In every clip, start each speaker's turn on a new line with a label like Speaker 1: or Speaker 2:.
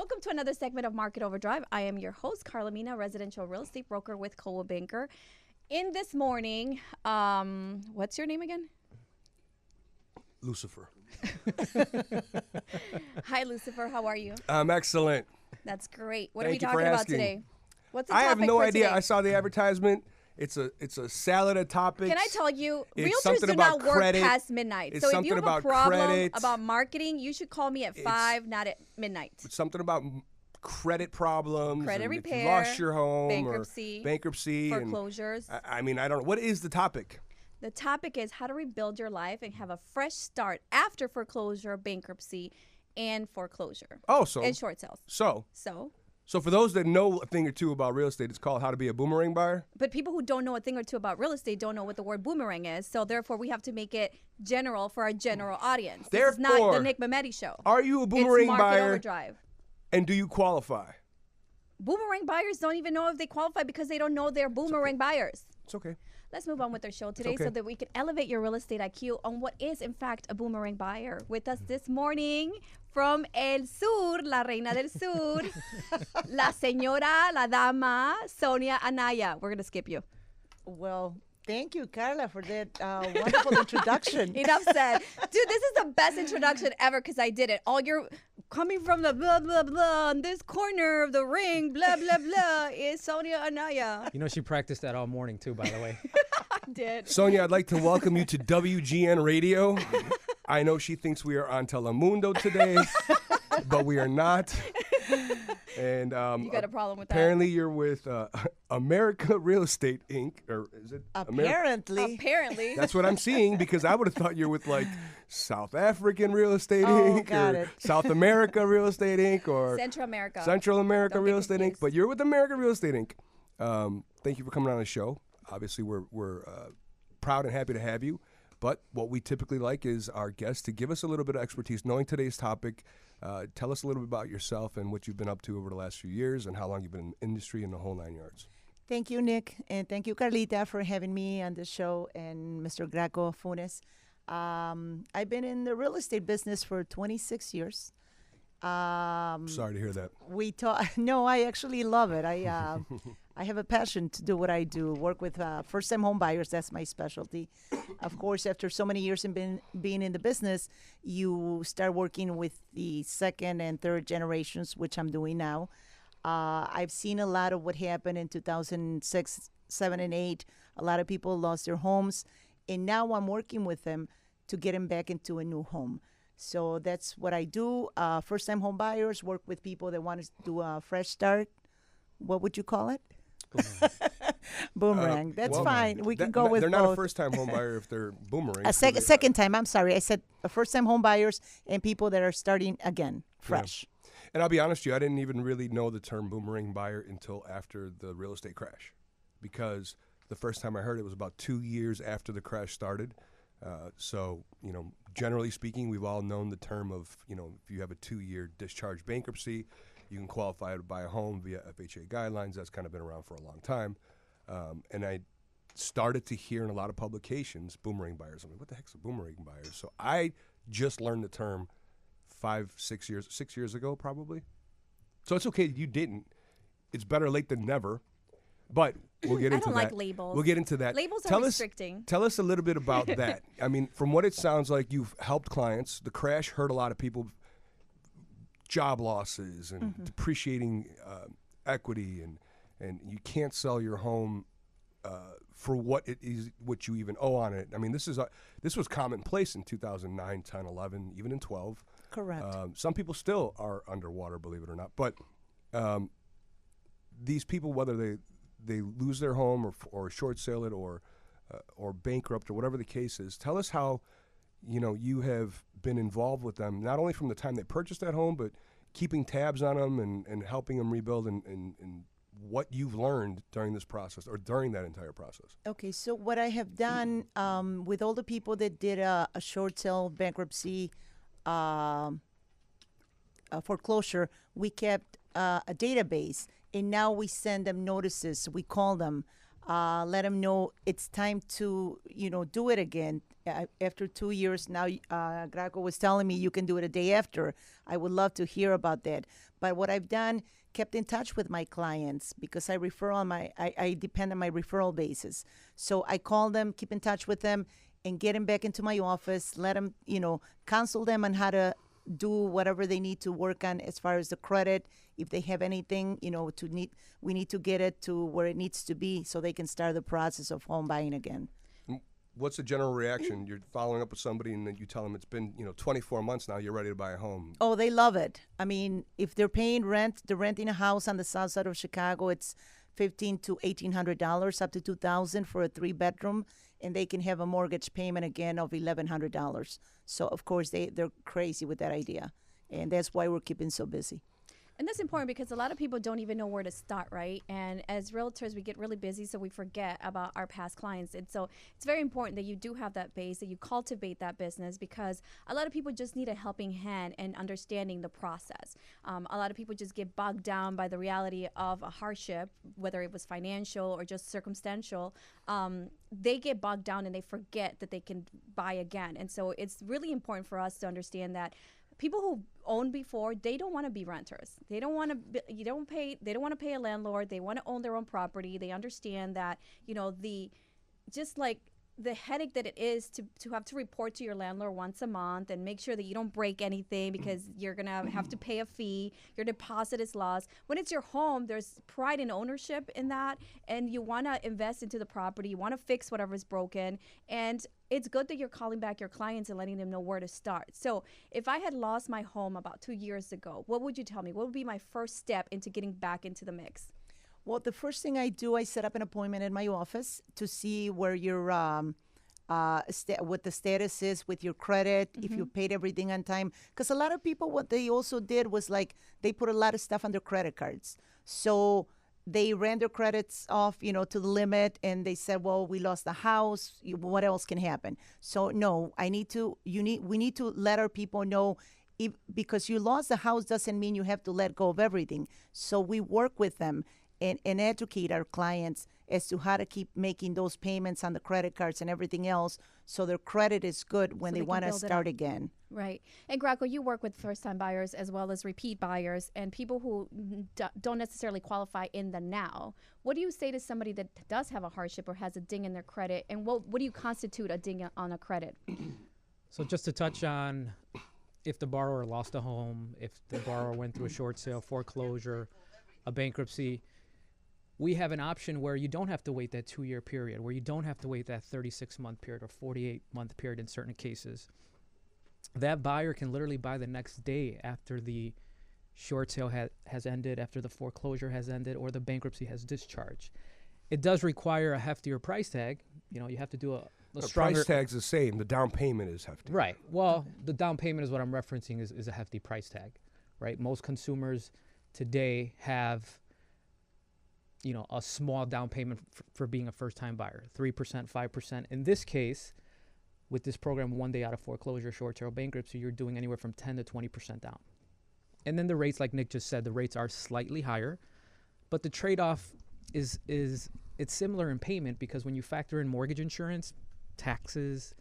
Speaker 1: Welcome to another segment of Market Overdrive. I am your host, Carla Mina, residential real estate broker with Coldwell Banker. In this morning, what's your name again?
Speaker 2: Lucifer.
Speaker 1: Hi, Lucifer. How are you?
Speaker 2: I'm excellent.
Speaker 1: That's great. What
Speaker 2: Thank
Speaker 1: are
Speaker 2: you
Speaker 1: we
Speaker 2: for
Speaker 1: talking about
Speaker 2: asking.
Speaker 1: today? What's the
Speaker 2: I
Speaker 1: topic
Speaker 2: have no
Speaker 1: for
Speaker 2: idea.
Speaker 1: today?
Speaker 2: I saw the advertisement. It's a salad of topics.
Speaker 1: Can I tell you,
Speaker 2: It's
Speaker 1: realtors
Speaker 2: something
Speaker 1: do
Speaker 2: about
Speaker 1: not work
Speaker 2: credit.
Speaker 1: past midnight.
Speaker 2: It's
Speaker 1: So if
Speaker 2: something
Speaker 1: you have a
Speaker 2: about
Speaker 1: problem
Speaker 2: credit.
Speaker 1: about marketing, you should call me at 5, not at midnight.
Speaker 2: Something about credit problems.
Speaker 1: Credit
Speaker 2: and
Speaker 1: repair,
Speaker 2: if you lost your home
Speaker 1: bankruptcy,
Speaker 2: or bankruptcy.
Speaker 1: foreclosures.
Speaker 2: I mean, I don't know. What is the topic?
Speaker 1: The topic is how to rebuild your life and have a fresh start after foreclosure, bankruptcy, and foreclosure.
Speaker 2: Oh, so.
Speaker 1: And short sales.
Speaker 2: So for those that know a thing or two about real estate, it's called How to Be a Boomerang Buyer.
Speaker 1: But people who don't know a thing or two about real estate don't know what the word boomerang is. So therefore, we have to make it general for our general audience. This is not the Nick Mametti show.
Speaker 2: Are you a boomerang
Speaker 1: it's Market
Speaker 2: buyer?
Speaker 1: Overdrive.
Speaker 2: And do you qualify?
Speaker 1: Boomerang buyers don't even know if they qualify because they don't know they're boomerang buyers.
Speaker 2: It's okay.
Speaker 1: Let's move on with our show today
Speaker 2: Okay.
Speaker 1: so that we can elevate your real estate IQ on what is, in fact, a boomerang buyer. With us this morning from El Sur, la reina del Sur, la señora, la dama, Sonia Anaya. We're going to skip you.
Speaker 3: Well, thank you, Carla, for that wonderful introduction.
Speaker 1: Enough said. Dude, this is the best introduction ever because I did it. All your coming from the blah, blah, blah, on this corner of the ring, blah, blah, blah, is Sonia Anaya.
Speaker 4: You know, she practiced that all morning, too, by the way.
Speaker 1: I did.
Speaker 2: Sonia, I'd like to welcome you to WGN Radio. I know she thinks we are on Telemundo today, but we are not. And
Speaker 1: You got a problem with that?
Speaker 2: apparently you're with America Real Estate Inc. Or is it?
Speaker 3: Apparently.
Speaker 1: Apparently.
Speaker 2: That's what I'm seeing because I would have thought you're with like South African Real Estate
Speaker 3: Oh,
Speaker 2: Inc.
Speaker 3: got
Speaker 2: or
Speaker 3: it.
Speaker 2: South America Real Estate Inc. or
Speaker 1: Central America.
Speaker 2: Central America
Speaker 1: Don't get
Speaker 2: Real Estate Inc.
Speaker 1: confused.
Speaker 2: But you're with America Real Estate Inc. Thank you for coming on the show. Obviously, we're proud and happy to have you. But what we typically like is our guests to give us a little bit of expertise, knowing today's topic. Tell us a little bit about yourself and what you've been up to over the last few years and how long you've been in the industry and the whole 9 yards.
Speaker 3: Thank you, Nick, and thank you, Carlita, for having me on the show, and Mr. Graco Funes. I've been in the real estate business for 26 years.
Speaker 2: Sorry to hear that.
Speaker 3: No, I actually love it. I have a passion to do what I do. Work with first-time home buyers. That's my specialty. Of course, after so many years in being in the business, you start working with the second and third generations, which I'm doing now. I've seen a lot of what happened in 2006, 7, and 8. A lot of people lost their homes, and now I'm working with them to get them back into a new home. So that's what I do. First-time home buyers, work with people that want to do a fresh start. What would you call it? Boomerang. That's fine. We can go with
Speaker 2: They're
Speaker 3: both.
Speaker 2: not a first-time home buyer if they're boomerang.
Speaker 3: A second time. I'm sorry. I said first-time home buyers and people that are starting again, fresh.
Speaker 2: And I'll be honest with you, I didn't even really know the term boomerang buyer until after the real estate crash, because the first time I heard it was about 2 years after the crash started. So, generally speaking, we've all known the term of, if you have a 2-year discharge bankruptcy, you can qualify to buy a home via FHA guidelines. That's kind of been around for a long time. And I started to hear in a lot of publications, boomerang buyers. I'm like, what the heck's a boomerang buyer? So I just learned the term 6 years ago, probably. So it's okay that you didn't. It's better late than never. But we'll get into that.
Speaker 1: I don't like labels.
Speaker 2: We'll get into that.
Speaker 1: Labels are restricting.
Speaker 2: Tell us a little bit about that. I mean, from what it sounds like, you've helped clients. The crash hurt a lot of people. Job losses and depreciating equity, and you can't sell your home for what it is, what you even owe on it. I mean, this was commonplace in 2009, 10, 11, even in 12.
Speaker 3: Correct.
Speaker 2: Some people still are underwater, believe it or not. But these people, whether they lose their home or short sale it or bankrupt or whatever the case is, tell us how you have been involved with them, not only from the time they purchased that home, but keeping tabs on them and helping them rebuild and what you've learned during this process or during that entire process.
Speaker 3: Okay, so what I have done with all the people that did a short sale bankruptcy foreclosure, we kept a database, and now we send them notices. We call them let them know it's time to, do it again. After 2 years now, Graco was telling me you can do it a day after. I would love to hear about that. But what I've done, kept in touch with my clients because I depend on my referral basis. So I call them, keep in touch with them, and get them back into my office. Let them, counsel them on how to do whatever they need to work on as far as the credit. If they have anything, we need to get it to where it needs to be so they can start the process of home buying again.
Speaker 2: What's the general reaction? You're following up with somebody and then you tell them it's been, 24 months now, you're ready to buy a home.
Speaker 3: Oh, they love it. I mean, if they're paying rent, they're renting a house on the south side of Chicago, it's $1,500 to $1,800, up to $2,000 for a 3-bedroom, and they can have a mortgage payment again of $1,100. So, of course, they're crazy with that idea, and that's why we're keeping so busy.
Speaker 1: And that's important because a lot of people don't even know where to start, right? And as realtors, we get really busy, so we forget about our past clients. And so it's very important that you do have that base, that you cultivate that business, because a lot of people just need a helping hand and understanding the process. A lot of people just get bogged down by the reality of a hardship, whether it was financial or just circumstantial. They get bogged down and they forget that they can buy again. And so it's really important for us to understand that people who owned before, they don't want to be renters. They don't want to. They don't want to pay a landlord. They want to own their own property. They understand that the headache that it is to have to report to your landlord once a month and make sure that you don't break anything because you're gonna have to pay a fee. Your deposit is lost. When it's your home, there's pride and ownership in that, and you want to invest into the property. You want to fix whatever's broken, and it's good that you're calling back your clients and letting them know where to start. So if I had lost my home about 2 years ago, what would you tell me? What would be my first step into getting back into the mix?
Speaker 3: Well, the first thing I do, I set up an appointment in my office to see where your what the status is with your credit, if you paid everything on time. Because a lot of people, what they also did was they put a lot of stuff on their credit cards. So they ran their credits off, to the limit, and they said, well, we lost the house. What else can happen? So no, we need to let our people know, because you lost the house doesn't mean you have to let go of everything. So we work with them and educate our clients as to how to keep making those payments on the credit cards and everything else so their credit is good when they want to start again.
Speaker 1: Right. And Graco, you work with first-time buyers as well as repeat buyers and people who don't necessarily qualify in the now. What do you say to somebody that does have a hardship or has a ding in their credit, and what do you constitute a ding on a credit?
Speaker 4: So just to touch on, if the borrower lost a home, if the borrower went through a short sale, foreclosure, a bankruptcy, we have an option where you don't have to wait that 2-year period, where you don't have to wait that 36-month period or 48-month period in certain cases. That buyer can literally buy the next day after the short sale has ended, after the foreclosure has ended, or the bankruptcy has discharged. It does require a heftier price tag. You have to do a stronger...
Speaker 2: The price tag's the same. The down payment is hefty.
Speaker 4: Right. Well, the down payment is what I'm referencing is a hefty price tag, right? Most consumers today have... a small down payment for being a first-time buyer, 3%, 5%. In this case, with this program, 1 day out of foreclosure, short sale, bankruptcy, you're doing anywhere from 10 to 20% down. And then the rates, like Nick just said, the rates are slightly higher, but the trade-off is it's similar in payment, because when you factor in mortgage insurance, taxes,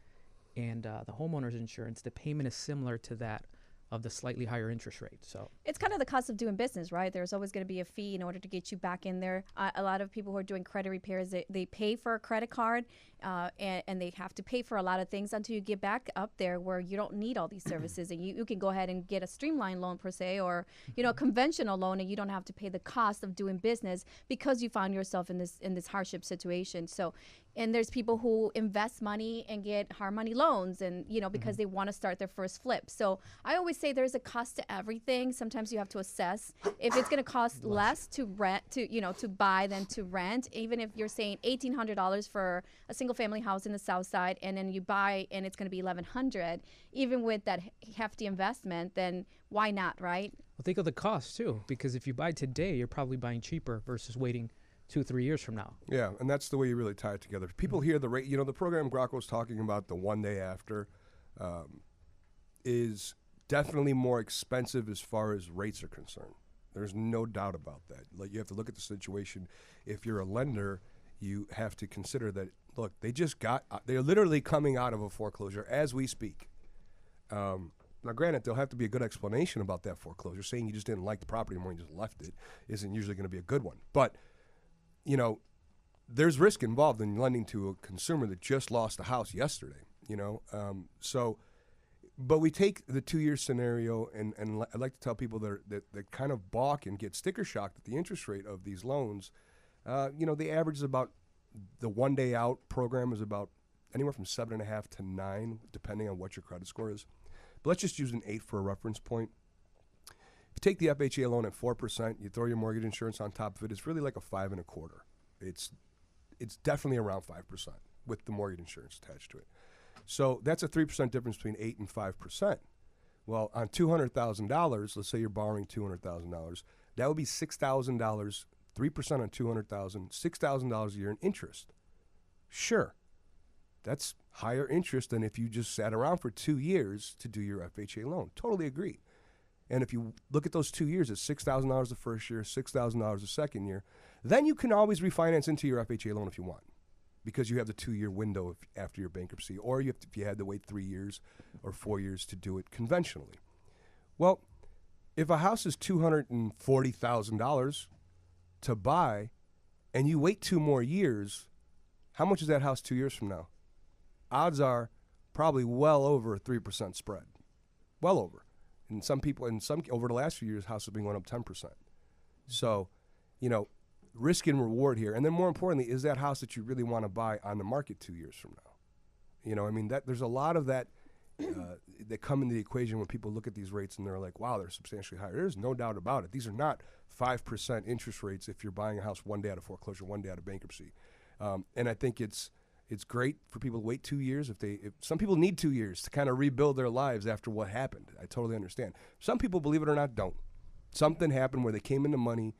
Speaker 4: and the homeowner's insurance, the payment is similar to that of the slightly higher interest rate. So
Speaker 1: it's kind of the cost of doing business, right? There's always going to be a fee in order to get you back in there. A lot of people who are doing credit repairs, they pay for a credit card and they have to pay for a lot of things until you get back up there where you don't need all these services, and you can go ahead and get a streamlined loan per se, or a conventional loan, and you don't have to pay the cost of doing business because you found yourself in this hardship situation. So, and there's people who invest money and get hard money loans, and because they want to start their first flip. So I always say there's a cost to everything. Sometimes you have to assess if it's going to cost less to rent, to buy than to rent. Even if you're saying $1,800 for a single family house in the South Side, and then you buy and it's going to be $1,100, even with that hefty investment, then why not, right?
Speaker 4: Well, think of the cost too, because if you buy today, you're probably buying cheaper versus waiting 2-3 years from now.
Speaker 2: Yeah, and that's the way you really tie it together. People hear the rate. The program Graco's talking about, the 1 day after, is definitely more expensive as far as rates are concerned. There's no doubt about that. Like, you have to look at the situation. If you're a lender, you have to consider that, look, they're literally coming out of a foreclosure as we speak. Now, granted, there'll have to be a good explanation about that foreclosure. Saying you just didn't like the property anymore and you just left it isn't usually going to be a good one. But, you know, there's risk involved in lending to a consumer that just lost a house yesterday, you know. But we take the 2-year scenario, and I'd like to tell people that kind of balk and get sticker shocked at the interest rate of these loans. You know, the average is about, the 1 day out program is about anywhere from 7.5 to 9, depending on what your credit score is. But let's just use an 8 for a reference point. If you take the FHA loan at 4%, you throw your mortgage insurance on top of it, it's really like a 5.25. It's definitely around 5% with the mortgage insurance attached to it. So that's a 3% difference between 8 and 5%. Well, on $200,000, let's say you're borrowing $200,000, that would be $6,000, 3% on $200,000, $6,000 a year in interest. Sure, that's higher interest than if you just sat around for 2 years to do your FHA loan. Totally agree. And if you look at those 2 years, it's $6,000 the first year, $6,000 the second year. Then you can always refinance into your FHA loan if you want, because you have the 2-year window after your bankruptcy, or if you had to wait 3 years or 4 years to do it conventionally. Well, if a house is $240,000 to buy and you wait 2 more years, how much is that house 2 years from now? Odds are probably well over a 3% spread. Well over. And over the last few years, houses have been going up 10%. So, you know, risk and reward here. And then more importantly, is that house that you really want to buy on the market 2 years from now? You know, I mean, there's a lot of that that come into the equation when people look at these rates and they're like, wow, they're substantially higher. There's no doubt about it. These are not 5% interest rates if you're buying a house 1 day out of foreclosure, 1 day out of bankruptcy. And I think it's great for people to wait 2 years. If some people need 2 years to kind of rebuild their lives after what happened. I totally understand. Some people, believe it or not, don't. Something happened where they came into money,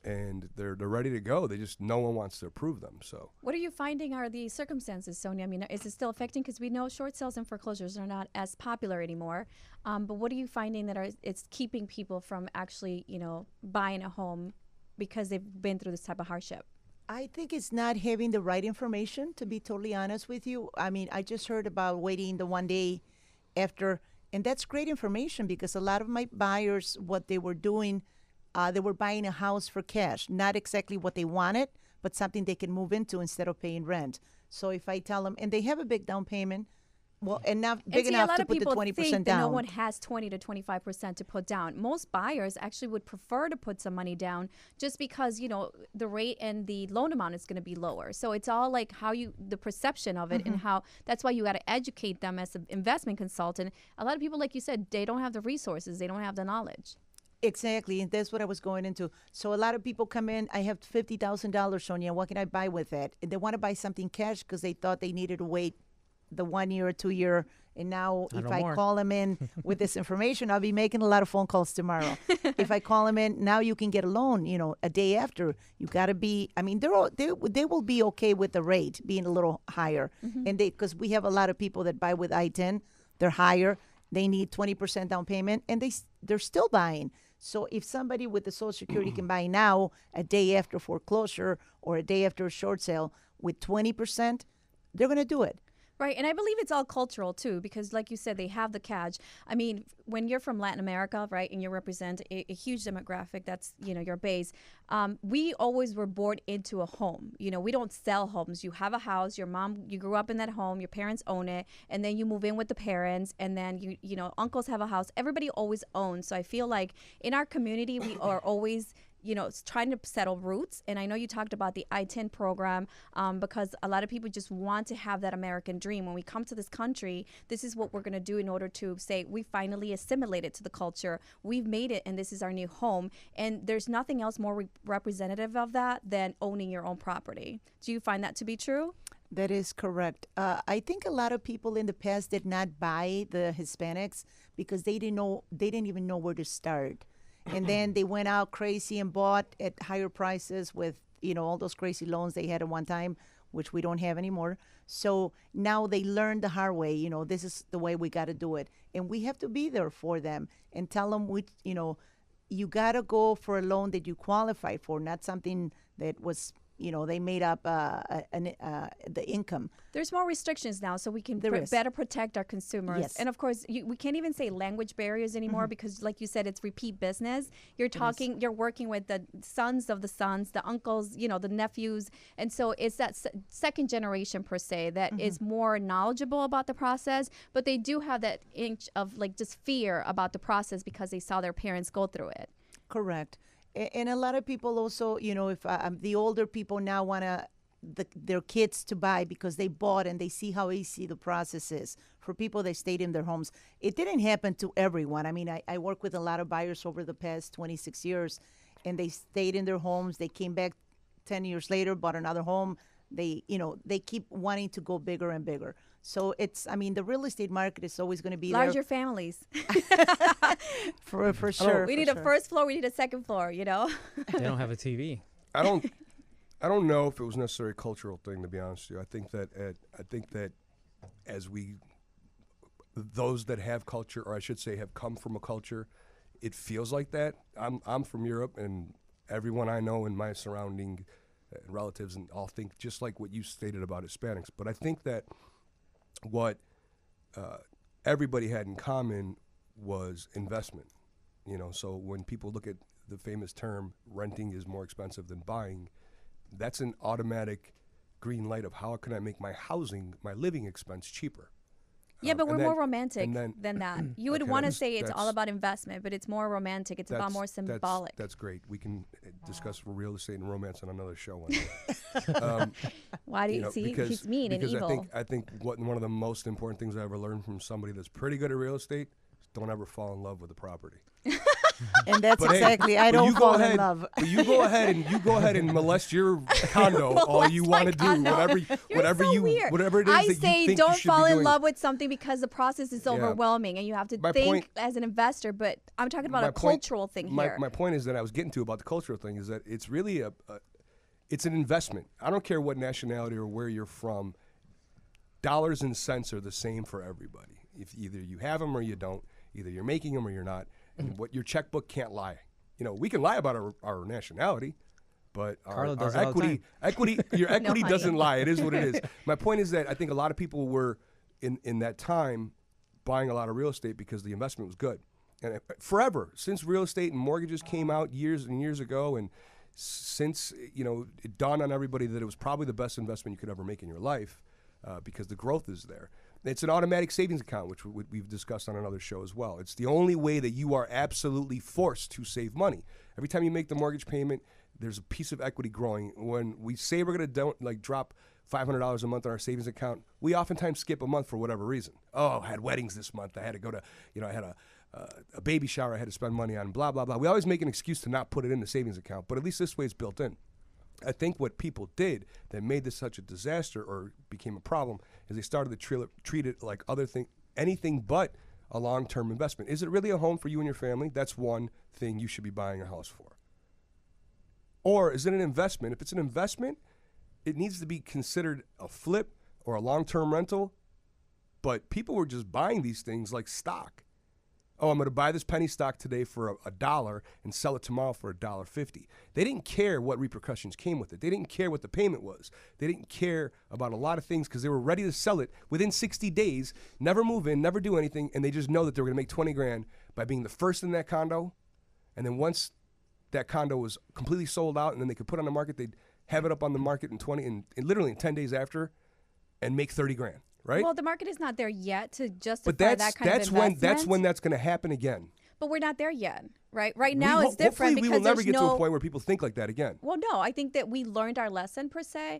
Speaker 2: and they're ready to go. No one wants to approve them. So,
Speaker 1: what are you finding are the circumstances, Sonia? I mean, is it still affecting? Because we know short sales and foreclosures are not as popular anymore. But what are you finding that it's keeping people from actually, you know, buying a home because they've been through this type of hardship?
Speaker 3: I think it's not having the right information, to be totally honest with you. I mean, I just heard about waiting the 1 day after, and that's great information because a lot of my buyers, what they were doing, they were buying a house for cash, not exactly what they wanted, but something they can move into instead of paying rent. So if I tell them, and they have a big down payment, well, and not big enough to put the 20% down.
Speaker 1: No one has 20 to 25% to put down. Most buyers actually would prefer to put some money down just because, you know, the rate and the loan amount is going to be lower. So it's all like the perception of it, and how that's why you got to educate them as an investment consultant. A lot of people, like you said, they don't have the resources, they don't have the knowledge.
Speaker 3: Exactly, and that's what I was going into. So a lot of people come in, I have $50,000, Sonia, what can I buy with it? And they want to buy something cash because they thought they needed to wait the 1 year or 2 year. And now if I call them in with this information, I'll be making a lot of phone calls tomorrow. If I call them in, now you can get a loan, you know, a day after. You got to be, I mean, they will be okay with the rate being a little higher. And because we have a lot of people that buy with I-10, they're higher. They need 20% down payment, and they're still buying. So if somebody with the Social Security can buy now, a day after foreclosure or a day after a short sale with 20%, they're going to do it.
Speaker 1: Right, and I believe it's all cultural too, because like you said, they have the cash. I mean, when you're from Latin America, right, and you represent a huge demographic, that's, you know, your base, we always were born into a home. You know, we don't sell homes. You have a house, you grew up in that home, your parents own it, and then you move in with the parents, and then, you know, uncles have a house. Everybody always owns. So I feel like in our community, we are always, you know, trying to settle roots. And I know you talked about the I-10 program because a lot of people just want to have that American dream. When we come to this country, this is what we're going to do in order to say we finally assimilated to the culture. We've made it, and this is our new home. And there's nothing else more representative of that than owning your own property. Do you find that to be true?
Speaker 3: That is correct. I think a lot of people in the past did not buy the Hispanics because they didn't even know where to start. And then they went out crazy and bought at higher prices with, you know, all those crazy loans they had at one time, which we don't have anymore. So now they learned the hard way, you know, this is the way we got to do it. And we have to be there for them and tell them, you know, you got to go for a loan that you qualify for, not something that was they made up the income.
Speaker 1: There's more restrictions now, so we can
Speaker 3: There is.
Speaker 1: better protect our consumers.
Speaker 3: Yes.
Speaker 1: And of course, we can't even say language barriers anymore because, like you said, it's repeat business. You're working with the sons of the sons, the uncles, the nephews. And so it's that second generation, per se, that is more knowledgeable about the process, but they do have that inch of like just fear about the process because they saw their parents go through it.
Speaker 3: Correct. And a lot of people also, if the older people now want their kids to buy because they bought and they see how easy the process is. For people that stayed in their homes, it didn't happen to everyone. I mean, I work with a lot of buyers over the past 26 years, and they stayed in their homes. They came back 10 years later, bought another home. They keep wanting to go bigger and bigger. So the real estate market is always going to be
Speaker 1: larger families.
Speaker 3: for sure.
Speaker 1: We need a first floor. We need a second floor.
Speaker 4: They don't have a TV.
Speaker 2: I don't know if it was necessarily a cultural thing, to be honest with you. I think that as those that have culture, or I should say have come from a culture, it feels like that. I'm from Europe, and everyone I know in my surrounding relatives and all think just like what you stated about Hispanics. But I think that what everybody had in common was investment. So when people look at the famous term, renting is more expensive than buying, that's an automatic green light of how can I make my living expense cheaper.
Speaker 1: Yeah, but we're more romantic than that. You would
Speaker 2: Okay,
Speaker 1: want to say it's all about investment, but it's more romantic. It's about more symbolic.
Speaker 2: That's great. We can discuss real estate and romance on another show one day.
Speaker 1: Why do you see? He's mean and evil.
Speaker 2: I think one of the most important things I ever learned from somebody that's pretty good at real estate is don't ever fall in love with the property.
Speaker 3: And that's exactly. I don't fall in love.
Speaker 2: But you go ahead and molest your condo all you want to do, whatever it is
Speaker 1: I
Speaker 2: that
Speaker 1: say
Speaker 2: you think
Speaker 1: don't
Speaker 2: you should
Speaker 1: fall
Speaker 2: be
Speaker 1: in
Speaker 2: doing.
Speaker 1: love with something because the process is overwhelming and you have to think as an investor. But I'm talking about a cultural thing here.
Speaker 2: My point is that I was getting to about the cultural thing is that it's really it's an investment. I don't care what nationality or where you're from. Dollars and cents are the same for everybody. If either you have them or you don't, either you're making them or you're not. And what your checkbook can't lie. We can lie about our nationality, but our equity your equity doesn't lie. It is what it is. My point is that I think a lot of people were in that time buying a lot of real estate because the investment was good. And forever, since real estate and mortgages came out years and years ago, and since it dawned on everybody that it was probably the best investment you could ever make in your life because the growth is there. It's an automatic savings account, which we've discussed on another show as well. It's the only way that you are absolutely forced to save money. Every time you make the mortgage payment, there's a piece of equity growing. When we say we're going to drop $500 a month on our savings account, we oftentimes skip a month for whatever reason. Oh, I had weddings this month. I had to go to, I had a baby shower I had to spend money on, blah, blah, blah. We always make an excuse to not put it in the savings account, but at least this way it's built in. I think what people did that made this such a disaster or became a problem is they started to treat it like anything but a long-term investment. Is it really a home for you and your family? That's one thing you should be buying a house for. Or is it an investment? If it's an investment, it needs to be considered a flip or a long-term rental. But people were just buying these things like stock. Oh, I'm going to buy this penny stock today for $1 and sell it tomorrow for $1.50. They didn't care what repercussions came with it. They didn't care what the payment was. They didn't care about a lot of things because they were ready to sell it within 60 days, never move in, never do anything, and they just know that they were going to make 20 grand by being the first in that condo. And then once that condo was completely sold out and then they could put it on the market, they'd have it up on the market in literally in 10 days after and make 30 grand. Right?
Speaker 1: Well, the market is not there yet to justify that kind of investment.
Speaker 2: That's when that's going to happen again.
Speaker 1: But we're not there yet, right? Right now it's different because
Speaker 2: we will never get to a point where people think like that again.
Speaker 1: Well, no, I think that we learned our lesson per se.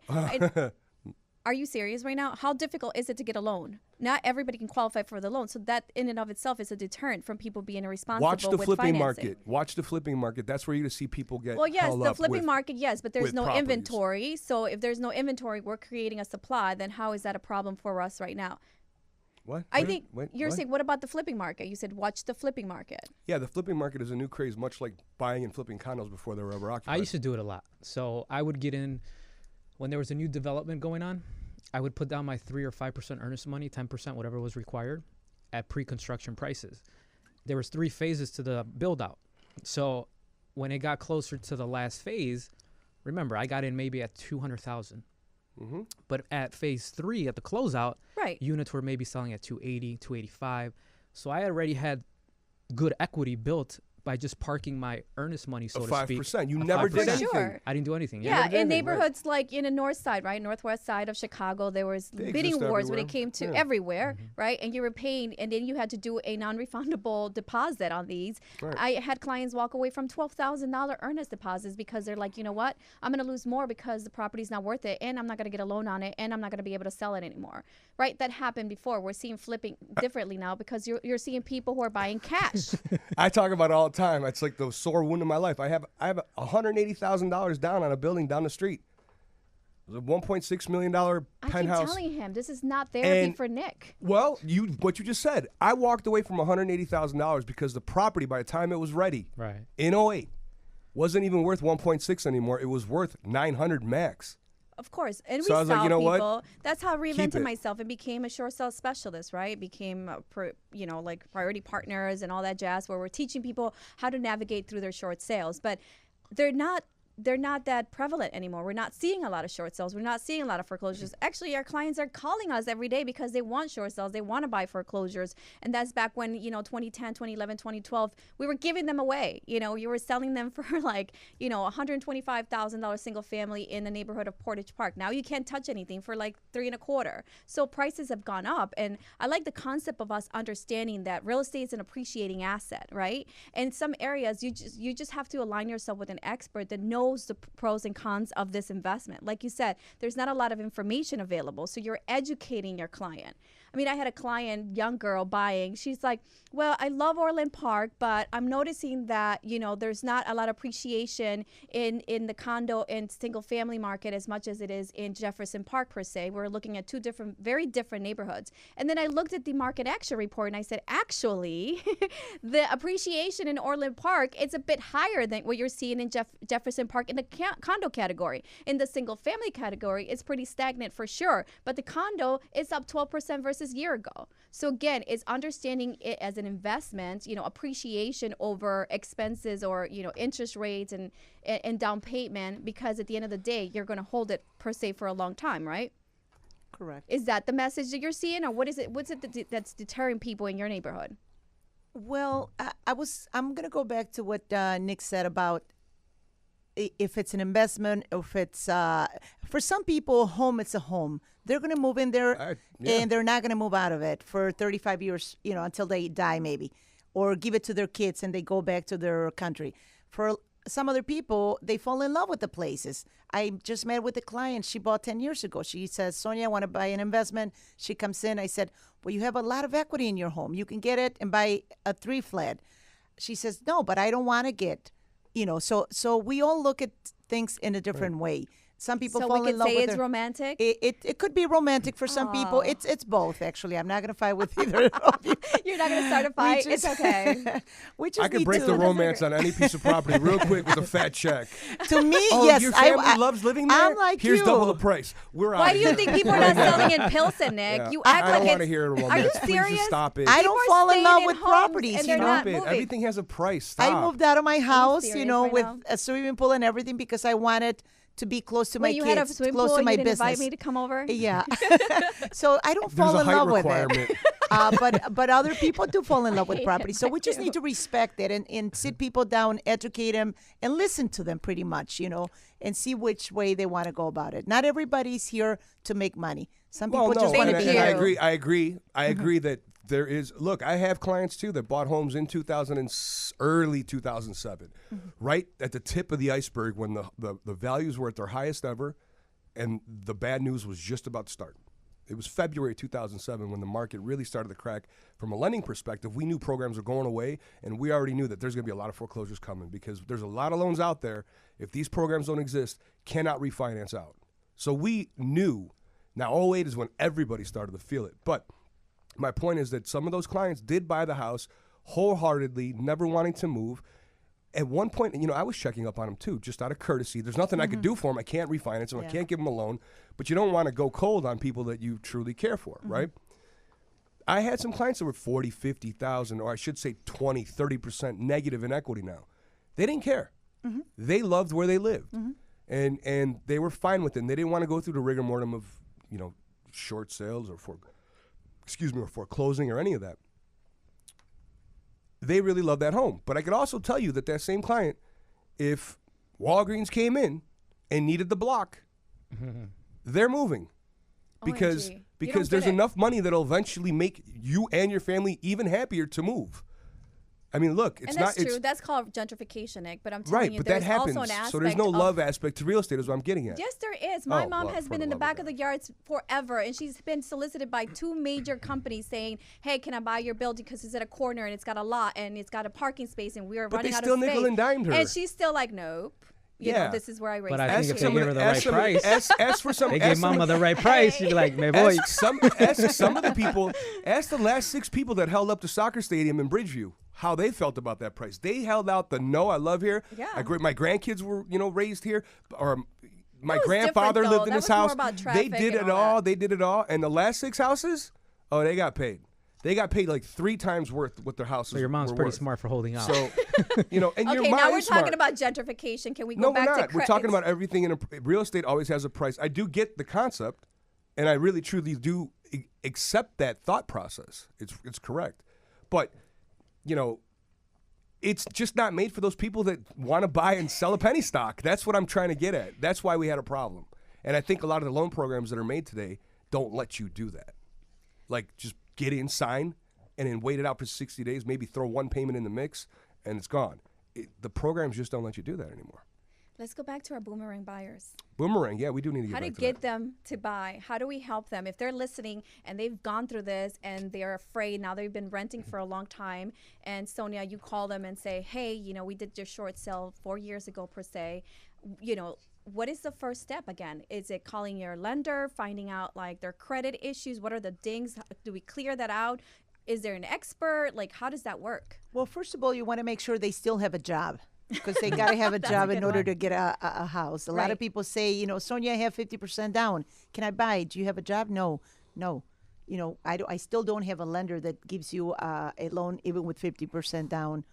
Speaker 1: Are you serious right now? How difficult is it to get a loan? Not everybody can qualify for the loan. So that in and of itself is a deterrent from people being irresponsible with financing.
Speaker 2: Watch the flipping market. That's where you're going to see people get
Speaker 1: Well, yes,
Speaker 2: held
Speaker 1: the
Speaker 2: up
Speaker 1: flipping market, yes, but there's no
Speaker 2: properties.
Speaker 1: inventory. So if there's no inventory, we're creating a supply. Then how is that a problem for us right now?
Speaker 2: What?
Speaker 1: I think you're saying, what about the flipping market? You said watch the flipping market.
Speaker 2: Yeah, the flipping market is a new craze, much like buying and flipping condos before they were ever occupied.
Speaker 4: I used to do it a lot. So I would get in when there was a new development going on. I would put down my 3 or 5% earnest money, 10%, whatever was required, at pre-construction prices. There was 3 phases to the build-out. So when it got closer to the last phase, Remember, I got in maybe at 200,000.
Speaker 2: Mm-hmm.
Speaker 4: But at phase 3, at the closeout,
Speaker 1: Right.
Speaker 4: units were maybe selling at 280, 285. So I already had good equity built by just parking my earnest money, so
Speaker 2: Of
Speaker 4: to speak.
Speaker 2: 5%. You
Speaker 4: of
Speaker 2: never
Speaker 4: 5%.
Speaker 2: did
Speaker 1: For
Speaker 2: anything.
Speaker 1: sure.
Speaker 4: I didn't do anything.
Speaker 1: Yeah,
Speaker 2: never did
Speaker 1: in
Speaker 2: anything, right.
Speaker 1: neighborhoods like in the north side, right? Northwest side of Chicago, there was
Speaker 2: They
Speaker 1: bidding
Speaker 2: exist
Speaker 1: wars when it
Speaker 2: everywhere.
Speaker 1: came to
Speaker 2: Yeah.
Speaker 1: everywhere, right? And you were paying, and then you had to do a non-refundable deposit on these.
Speaker 2: Right.
Speaker 1: I had clients walk away from $12,000 earnest deposits because they're like, you know what? I'm going to lose more because the property's not worth it, and I'm not going to get a loan on it, and I'm not going to be able to sell it anymore, right? That happened before. We're seeing flipping differently now because you're seeing people who are buying cash.
Speaker 2: I talk about it all the time. It's like the sore wound in my life. I have $180,000 down on a building down the street. It was a $1.6 million
Speaker 1: I keep
Speaker 2: penthouse.
Speaker 1: telling him this is not therapy
Speaker 2: And-
Speaker 1: for Nick.
Speaker 2: Well, what you just said. I walked away from $180,000 because the property, by the time it was ready,
Speaker 4: Right.
Speaker 2: in 08, wasn't even worth 1.6 anymore. It was worth 900 max.
Speaker 1: Of course. And
Speaker 2: So I
Speaker 1: we
Speaker 2: was like,
Speaker 1: saw
Speaker 2: you know what?
Speaker 1: people. That's how I reinvented
Speaker 2: it.
Speaker 1: myself and became a short sale specialist, right? Became, like priority partners and all that jazz where we're teaching people how to navigate through their short sales. But they're not that prevalent anymore. We're not seeing a lot of short sales. We're not seeing a lot of foreclosures. Actually, our clients are calling us every day because they want short sales. They want to buy foreclosures. And that's back when, 2010, 2011, 2012, we were giving them away. You were selling them for like, $125,000 single family in the neighborhood of Portage Park. Now you can't touch anything for like $3.25. So prices have gone up. And I like the concept of us understanding that real estate is an appreciating asset, right? And some areas you just have to align yourself with an expert that knows the pros and cons of this investment. Like you said, there's not a lot of information available, so you're educating your client. I mean, I had a client, young girl buying. She's like, well, I love Orland Park, but I'm noticing that, there's not a lot of appreciation in the condo and single family market as much as it is in Jefferson Park per se. We're looking at two very different neighborhoods. And then I looked at the market action report and I said, actually, the appreciation in Orland Park, it's a bit higher than what you're seeing in Jefferson Park in the condo category. In the single family category, it's pretty stagnant for sure, but the condo is up 12% versus year ago. So again, it's understanding it as an investment, appreciation over expenses or, interest rates and down payment, because at the end of the day, you're going to hold it per se for a long time, right?
Speaker 3: Correct.
Speaker 1: Is that the message that you're seeing, or what's it that's deterring people in your neighborhood?
Speaker 3: Well, I'm going to go back to what Nick said about if it's an investment, if it's, for some people, home, it's a home. They're going to move in there and they're not going to move out of it for 35 years, until they die maybe, or give it to their kids and they go back to their country. For some other people, they fall in love with the places. I just met with a client. She bought 10 years ago. She says, Sonia, I want to buy an investment. She comes in. I said, well, you have a lot of equity in your home. You can get it and buy a 3-flat. She says, no, but I don't want to get, so we all look at things in a different way. Some people
Speaker 1: So
Speaker 3: fall
Speaker 1: we
Speaker 3: in
Speaker 1: could
Speaker 3: love
Speaker 1: say
Speaker 3: with
Speaker 1: it's
Speaker 3: their,
Speaker 1: romantic?
Speaker 3: It could be romantic for some people. It's both, actually. I'm not going to fight with either of you.
Speaker 1: You're not going to start a fight? It's okay.
Speaker 3: We just
Speaker 2: I could
Speaker 3: need
Speaker 2: break
Speaker 3: to,
Speaker 2: the romance on any piece of property real quick with a fat check.
Speaker 3: To me,
Speaker 2: Oh,
Speaker 3: yes.
Speaker 2: your family
Speaker 3: I
Speaker 2: loves living there?
Speaker 3: I'm like
Speaker 2: Here's
Speaker 3: you.
Speaker 2: double the price. We're out
Speaker 1: Why
Speaker 2: of
Speaker 1: do you
Speaker 2: here.
Speaker 1: think people are not selling in Pilsen, Nick?
Speaker 2: Yeah.
Speaker 1: You act
Speaker 2: I
Speaker 1: like
Speaker 2: don't want to
Speaker 1: it's...
Speaker 2: hear a
Speaker 1: Are you
Speaker 2: romance. Please
Speaker 1: serious?
Speaker 2: just stop it.
Speaker 3: I
Speaker 1: People
Speaker 3: don't
Speaker 1: are
Speaker 3: fall in
Speaker 1: staying
Speaker 3: love
Speaker 1: in
Speaker 3: with
Speaker 1: homes
Speaker 3: properties,
Speaker 1: and they're
Speaker 3: you know.
Speaker 1: not
Speaker 2: Stop it.
Speaker 1: moving.
Speaker 2: Everything has a price. Stop.
Speaker 3: I moved out of my house,
Speaker 1: serious right
Speaker 3: with
Speaker 1: now?
Speaker 3: a swimming pool and everything because I wanted to be close to my
Speaker 1: Wait, you
Speaker 3: kids,
Speaker 1: had a swimming
Speaker 3: close
Speaker 1: pool
Speaker 3: to
Speaker 1: and
Speaker 3: my
Speaker 1: you didn't
Speaker 3: business.
Speaker 1: invite me to come over?
Speaker 3: Yeah. So I don't
Speaker 2: There's
Speaker 3: fall
Speaker 2: a
Speaker 3: in
Speaker 2: height
Speaker 3: love
Speaker 2: requirement.
Speaker 3: with it. But other people do fall in love with
Speaker 1: Yeah,
Speaker 3: property. So we just
Speaker 1: I
Speaker 3: need to respect it and sit people down, educate them, and listen to them pretty much, and see which way they want to go about it. Not everybody's here to make money. Some people just want to
Speaker 1: Thank
Speaker 3: be
Speaker 1: you.
Speaker 2: I
Speaker 3: here.
Speaker 2: agree. I agree that there is. Look, I have clients too that bought homes in early 2007, right at the tip of the iceberg when the values were at their highest ever, and the bad news was just about to start. It was February 2007 when the market really started to crack. From a lending perspective, we knew programs were going away, and we already knew that there's going to be a lot of foreclosures coming because there's a lot of loans out there, if these programs don't exist, cannot refinance out. So we knew. Now, 08 is when everybody started to feel it. But my point is that some of those clients did buy the house wholeheartedly, never wanting to move. At one point, I was checking up on them too, just out of courtesy. There's nothing I could do for them. I can't refinance them. I can't give them a loan. But you don't want to go cold on people that you truly care for, right? I had some clients that were 40, 50,000, or I should say 20, 30% negative in equity now. They didn't care. They loved where they lived. and they were fine with it. And they didn't want to go through the rigor mortem of, short sales or or foreclosing or any of that. They really love that home. But I could also tell you that same client, if Walgreens came in and needed the block, they're moving. Because there's enough money that'll eventually make you and your family even happier to move. I mean, look, it's
Speaker 1: and that's
Speaker 2: not.
Speaker 1: true. That's called gentrification, Nick. But I'm telling
Speaker 2: Right,
Speaker 1: you,
Speaker 2: but
Speaker 1: there's
Speaker 2: that happens.
Speaker 1: also an aspect
Speaker 2: So there's no
Speaker 1: of
Speaker 2: love aspect to real estate, is what I'm getting at.
Speaker 1: Yes, there is. My mom
Speaker 2: well,
Speaker 1: has
Speaker 2: for
Speaker 1: been
Speaker 2: the
Speaker 1: in the
Speaker 2: love
Speaker 1: back
Speaker 2: of
Speaker 1: of the
Speaker 2: God.
Speaker 1: yards forever, and she's been solicited by 2 major companies saying, "Hey, can I buy your building because it's at a corner and it's got a lot and it's got a parking space and we're
Speaker 2: But
Speaker 1: running
Speaker 2: they
Speaker 1: out
Speaker 2: still
Speaker 1: of space."
Speaker 2: nickel and dimed her.
Speaker 1: And she's still like, "Nope. You know,
Speaker 2: Yeah.
Speaker 1: this is where I raised
Speaker 4: But I
Speaker 1: my
Speaker 4: think if
Speaker 1: kids."
Speaker 4: they gave her the right price,
Speaker 2: ask for some.
Speaker 4: they
Speaker 2: ask
Speaker 4: gave
Speaker 2: some-
Speaker 4: mama the right price. You'd be like, "Me voy."
Speaker 2: Ask some of the people. Ask the last 6 people that held up the soccer stadium in Bridgeview how they felt about that price. They held out the no, I love here.
Speaker 1: Yeah.
Speaker 2: My grandkids were raised here, or my
Speaker 1: was
Speaker 2: grandfather
Speaker 1: different,
Speaker 2: lived in
Speaker 1: though.
Speaker 2: this
Speaker 1: That was more
Speaker 2: house.
Speaker 1: about
Speaker 2: They
Speaker 1: traffic
Speaker 2: did
Speaker 1: and
Speaker 2: it
Speaker 1: all
Speaker 2: all.
Speaker 1: that.
Speaker 2: They did it all. And the last 6 houses, they got paid. They got paid like 3 times worth what their houses.
Speaker 4: So your mom's
Speaker 2: were
Speaker 4: pretty
Speaker 2: worth.
Speaker 4: smart for holding out.
Speaker 2: So, and your
Speaker 1: Okay,
Speaker 2: mom
Speaker 1: now we're
Speaker 2: is smart.
Speaker 1: talking about gentrification. Can we
Speaker 2: No,
Speaker 1: go back
Speaker 2: we're
Speaker 1: to
Speaker 2: not. We're talking about everything in real estate. Always has a price. I do get the concept, and I really truly do accept that thought process. It's correct, but it's just not made for those people that want to buy and sell a penny stock. That's what I'm trying to get at. That's why we had a problem, and I think a lot of the loan programs that are made today don't let you do that. Like, just get in, sign, and then wait it out for 60 days. Maybe throw one payment in the mix, and it's gone. The programs just don't let you do that anymore.
Speaker 1: Let's go back to our Boomerang buyers.
Speaker 2: Boomerang, yeah, we do need to get
Speaker 1: How
Speaker 2: back
Speaker 1: to
Speaker 2: to
Speaker 1: get
Speaker 2: that.
Speaker 1: them to buy? How do we help them? If they're listening and they've gone through this and they're afraid, now they've been renting for a long time, and Sonia, you call them and say, "Hey, we did your short sale 4 years ago per se. What is the first step again? Is it calling your lender, finding out like their credit issues? What are the dings? Do we clear that out? Is there an expert? Like, how does that work?"
Speaker 3: Well, first of all, you want to make sure they still have a job, because they got to have a job in
Speaker 1: good
Speaker 3: order
Speaker 1: one.
Speaker 3: to get a house. A lot
Speaker 1: Right.
Speaker 3: of people say, Sonia, I have 50% down. Can I buy? Do you have a job? No. I still don't have a lender that gives you a loan even with 50% down.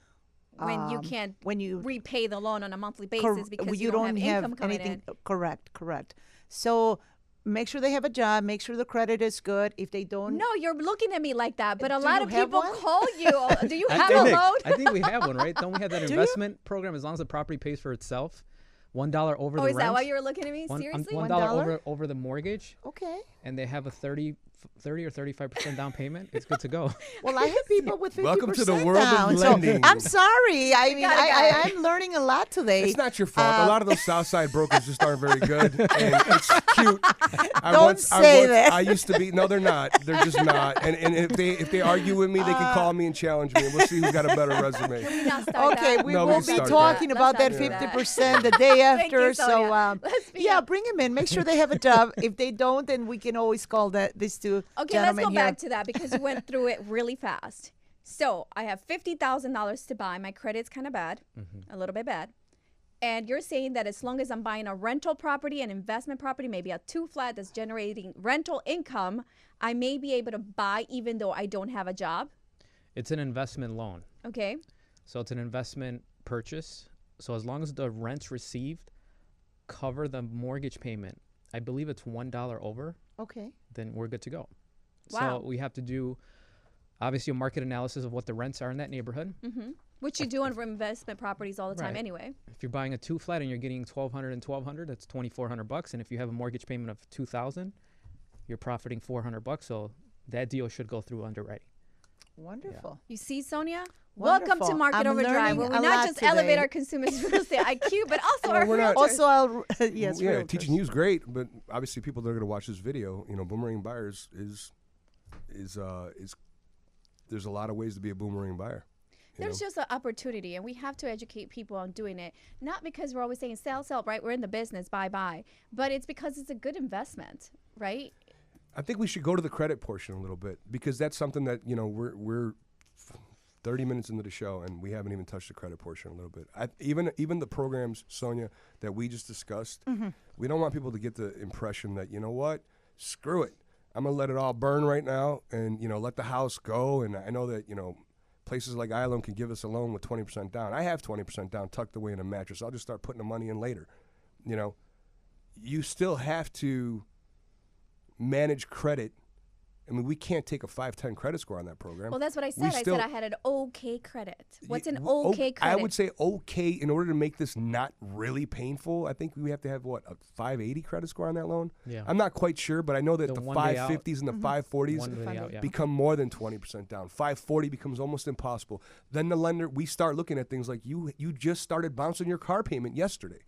Speaker 1: When you can't
Speaker 3: when you
Speaker 1: repay the loan on a monthly basis because you don't have income coming in.
Speaker 3: Correct. So make sure they have a job. Make sure the credit is good. If they don't,
Speaker 1: No, you're looking at me like that, but a
Speaker 3: Do
Speaker 1: lot
Speaker 3: you
Speaker 1: of
Speaker 3: have
Speaker 1: people
Speaker 3: one?
Speaker 1: call you. Do you
Speaker 4: I
Speaker 1: have
Speaker 4: think,
Speaker 1: a
Speaker 4: Nick,
Speaker 1: loan?
Speaker 4: I think we have one, right? Don't we have that
Speaker 3: you?
Speaker 4: investment program? As long as the property pays for itself, $1 over
Speaker 1: Oh,
Speaker 4: the
Speaker 1: is
Speaker 4: rent.
Speaker 1: that why you were looking at me? Seriously?
Speaker 4: $1
Speaker 3: $1?
Speaker 4: over the mortgage,
Speaker 3: okay.
Speaker 4: and they have a 30 or 35% down payment. It's good to go.
Speaker 3: Well, I have people with 50%
Speaker 2: Welcome to the world of
Speaker 3: down.
Speaker 2: lending.
Speaker 3: So I'm sorry. I mean,
Speaker 1: gotta
Speaker 3: I'm learning a lot today.
Speaker 2: It's not your fault. A lot of those Southside brokers just aren't very good, and it's cute.
Speaker 3: Don't say that.
Speaker 2: I used to be. No, they're not. They're just not. And if they argue with me, they can call me and challenge me, and we'll see who's got a better resume.
Speaker 1: Can we not start
Speaker 3: Okay,
Speaker 1: that?
Speaker 3: we
Speaker 2: No, we
Speaker 3: will
Speaker 2: can
Speaker 3: be
Speaker 2: start
Speaker 3: talking
Speaker 1: that.
Speaker 3: about that
Speaker 1: Let's not do that.
Speaker 3: 50% the day
Speaker 1: Thank
Speaker 3: after.
Speaker 1: you, Sonia. Let's be
Speaker 3: yeah,
Speaker 1: up.
Speaker 3: bring them in. Make sure they have a job. If they don't, then we can always call these two
Speaker 1: Okay, let's
Speaker 3: gentlemen
Speaker 1: go
Speaker 3: here.
Speaker 1: back to that because you went through it really fast. So I have $50,000 to buy. My credit's kind of bad, a little bit bad. And you're saying that as long as I'm buying a rental property, an investment property, maybe a 2-flat that's generating rental income, I may be able to buy even though I don't have a job.
Speaker 4: It's an investment loan.
Speaker 1: Okay.
Speaker 4: So it's an investment purchase. So as long as the rents received cover the mortgage payment, I believe it's $1 over,
Speaker 3: Okay.
Speaker 4: then we're good to go.
Speaker 1: Wow.
Speaker 4: So we have to do, obviously, a market analysis of what the rents are in that neighborhood.
Speaker 1: Which you do on investment properties all the time
Speaker 4: Right.
Speaker 1: anyway.
Speaker 4: If you're buying a 2-flat and you're getting $1,200, that's $2,400. And if you have a mortgage payment of $2,000, you're profiting $400. So that deal should go through underwriting.
Speaker 3: Wonderful.
Speaker 1: You see, Sonia? Welcome to
Speaker 3: Wonderful.
Speaker 1: Market
Speaker 3: I'm
Speaker 1: Overdrive,
Speaker 3: learning
Speaker 1: where we
Speaker 3: a
Speaker 1: not
Speaker 3: lot
Speaker 1: just
Speaker 3: today.
Speaker 1: elevate our consumers' real estate IQ, but also our
Speaker 2: we're not-
Speaker 1: realtors.
Speaker 3: Also, yes,
Speaker 2: Yeah,
Speaker 3: realtors.
Speaker 2: teaching you is great, but obviously people that are going to watch this video, Boomerang Buyers is there's a lot of ways to be a Boomerang Buyer.
Speaker 1: There's just an opportunity, and we have to educate people on doing it. Not because we're always saying sell, right? We're in the business, buy, but it's because it's a good investment, right?
Speaker 2: I think we should go to the credit portion a little bit because that's something that we're 30 minutes into the show and we haven't even touched the credit portion a little bit. Even the programs, Sonia, that we just discussed, we don't want people to get the impression that screw it, I'm gonna let it all burn right now and let the house go. And I know that places like iLoan can give us a loan with 20% down. I have 20% down tucked away in a mattress. I'll just start putting the money in later. you know, you still have to manage credit. I mean, we can't take a 510 credit score on that program.
Speaker 1: Well, that's what I said. I said I had an okay credit. What's an okay credit?
Speaker 2: I would say okay. In order to make this not really painful, I think we have to have, what, a 580 credit score on that loan?
Speaker 4: Yeah.
Speaker 2: I'm not quite sure, but I know that the 550s and the 540s
Speaker 4: 1 day out, yeah.
Speaker 2: become more than 20% down. 540 becomes almost impossible. Then the lender, we start looking at things like you just started bouncing your car payment yesterday.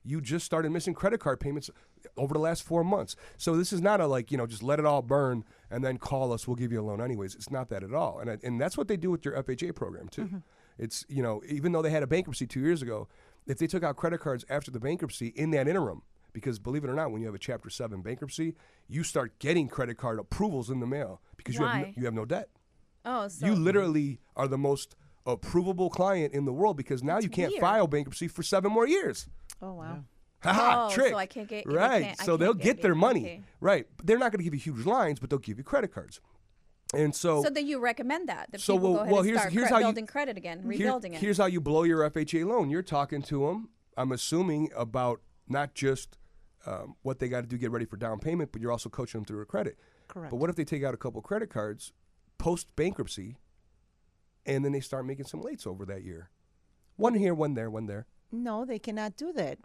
Speaker 2: You just started missing credit card payments over the last 4 months. So this is not a just let it all burn and then call us, we'll give you a loan anyways. It's not that at all. And that's what they do with your FHA program too. Mm-hmm. It's, even though they had a bankruptcy 2 years ago, if they took out credit cards after the bankruptcy in that interim, because believe it or not, when you have a Chapter 7 bankruptcy, you start getting credit card approvals in the mail because you have no debt.
Speaker 1: Oh, so
Speaker 2: you literally are the most approvable client in the world because now you can't file bankruptcy for 7 more years.
Speaker 3: Oh, wow.
Speaker 2: Haha, trick.
Speaker 1: So I can't get
Speaker 2: right. So they'll get their money.
Speaker 1: Okay.
Speaker 2: Right. They're not going to give you huge lines, but they'll give you credit cards. And so
Speaker 1: then you recommend that
Speaker 2: so
Speaker 1: people go ahead and start
Speaker 2: here's how
Speaker 1: building credit again, rebuilding it.
Speaker 2: Here's how you blow your FHA loan. You're talking to them, I'm assuming, about not just what they got to do get ready for down payment, but you're also coaching them through a credit.
Speaker 3: Correct.
Speaker 2: But what if they take out a couple credit cards post bankruptcy, and then they start making some lates over that year? One here, one there, one there.
Speaker 3: No, they cannot do that.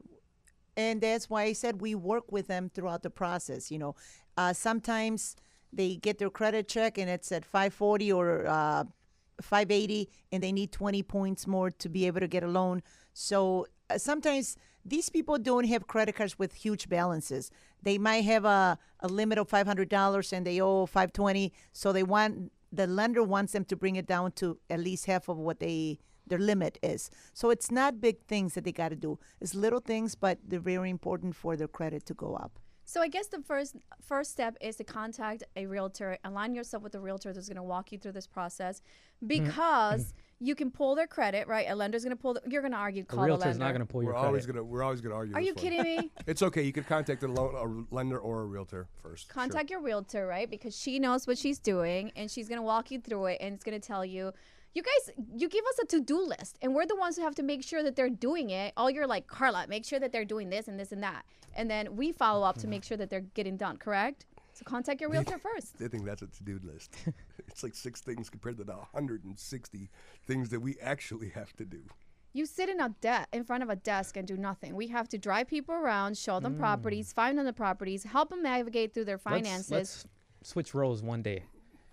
Speaker 3: And that's why I said we work with them throughout the process. Sometimes they get their credit check and it's at 540 or 580, and they need 20 points more to be able to get a loan. So sometimes these people don't have credit cards with huge balances. They might have a limit of $500 and they owe $520. So the lender wants them to bring it down to at least half of what their limit is. So it's not big things that they got to do. It's little things, but they're very important for their credit to go up.
Speaker 1: So I guess the first step is to contact a realtor, align yourself with a realtor that's going to walk you through this process, because you can pull their credit, right? A lender's going to pull. You're going to argue. Call the lender.
Speaker 4: Realtor's not going to pull your credit.
Speaker 2: We're always going to argue.
Speaker 1: Are you kidding me?
Speaker 2: It's okay. You can contact a lender or a realtor first.
Speaker 1: Contact your realtor, right? Because she knows what she's doing, and she's going to walk you through it, and it's going to tell you. You guys, you give us a to-do list, and we're the ones who have to make sure that they're doing it. All you're like, Carla, make sure that they're doing this and this and that. And then we follow up to make sure that they're getting done, correct? So contact your realtor first.
Speaker 2: I think that's a to-do list. It's like 6 things compared to the 160 things that we actually have to do.
Speaker 1: You sit in front of a desk and do nothing. We have to drive people around, show them properties, find them the properties, help them navigate through their finances.
Speaker 4: Let's switch roles one day.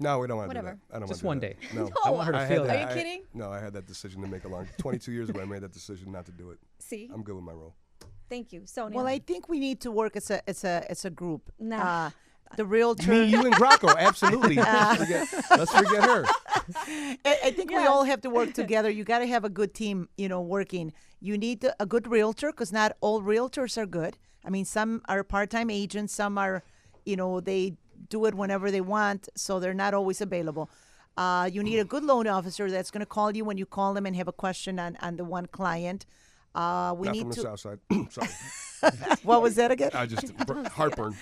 Speaker 2: No, we don't want to do
Speaker 1: Whatever.
Speaker 2: that. I don't
Speaker 4: Just
Speaker 2: want
Speaker 4: one
Speaker 2: to do
Speaker 4: day.
Speaker 2: that. No.
Speaker 1: No.
Speaker 4: I want her to feel that.
Speaker 1: Are you kidding?
Speaker 2: No, I had that decision to make 22 years ago. I made that decision not to do it.
Speaker 1: See?
Speaker 2: I'm good with my role.
Speaker 1: Thank you, Sonia.
Speaker 3: Well, I think we need to work as a group.
Speaker 1: Nah.
Speaker 3: The realtor.
Speaker 2: Me, you, and Graco, absolutely. Let's forget her.
Speaker 3: I think we all have to work together. You got to have a good team, working. You need a good realtor, because not all realtors are good. I mean, some are part-time agents. Some are, they do it whenever they want, so they're not always available. You need a good loan officer that's going to call you when you call them and have a question on the one client.
Speaker 2: Not from the south side. Sorry.
Speaker 3: What was that again?
Speaker 2: I just heartburn.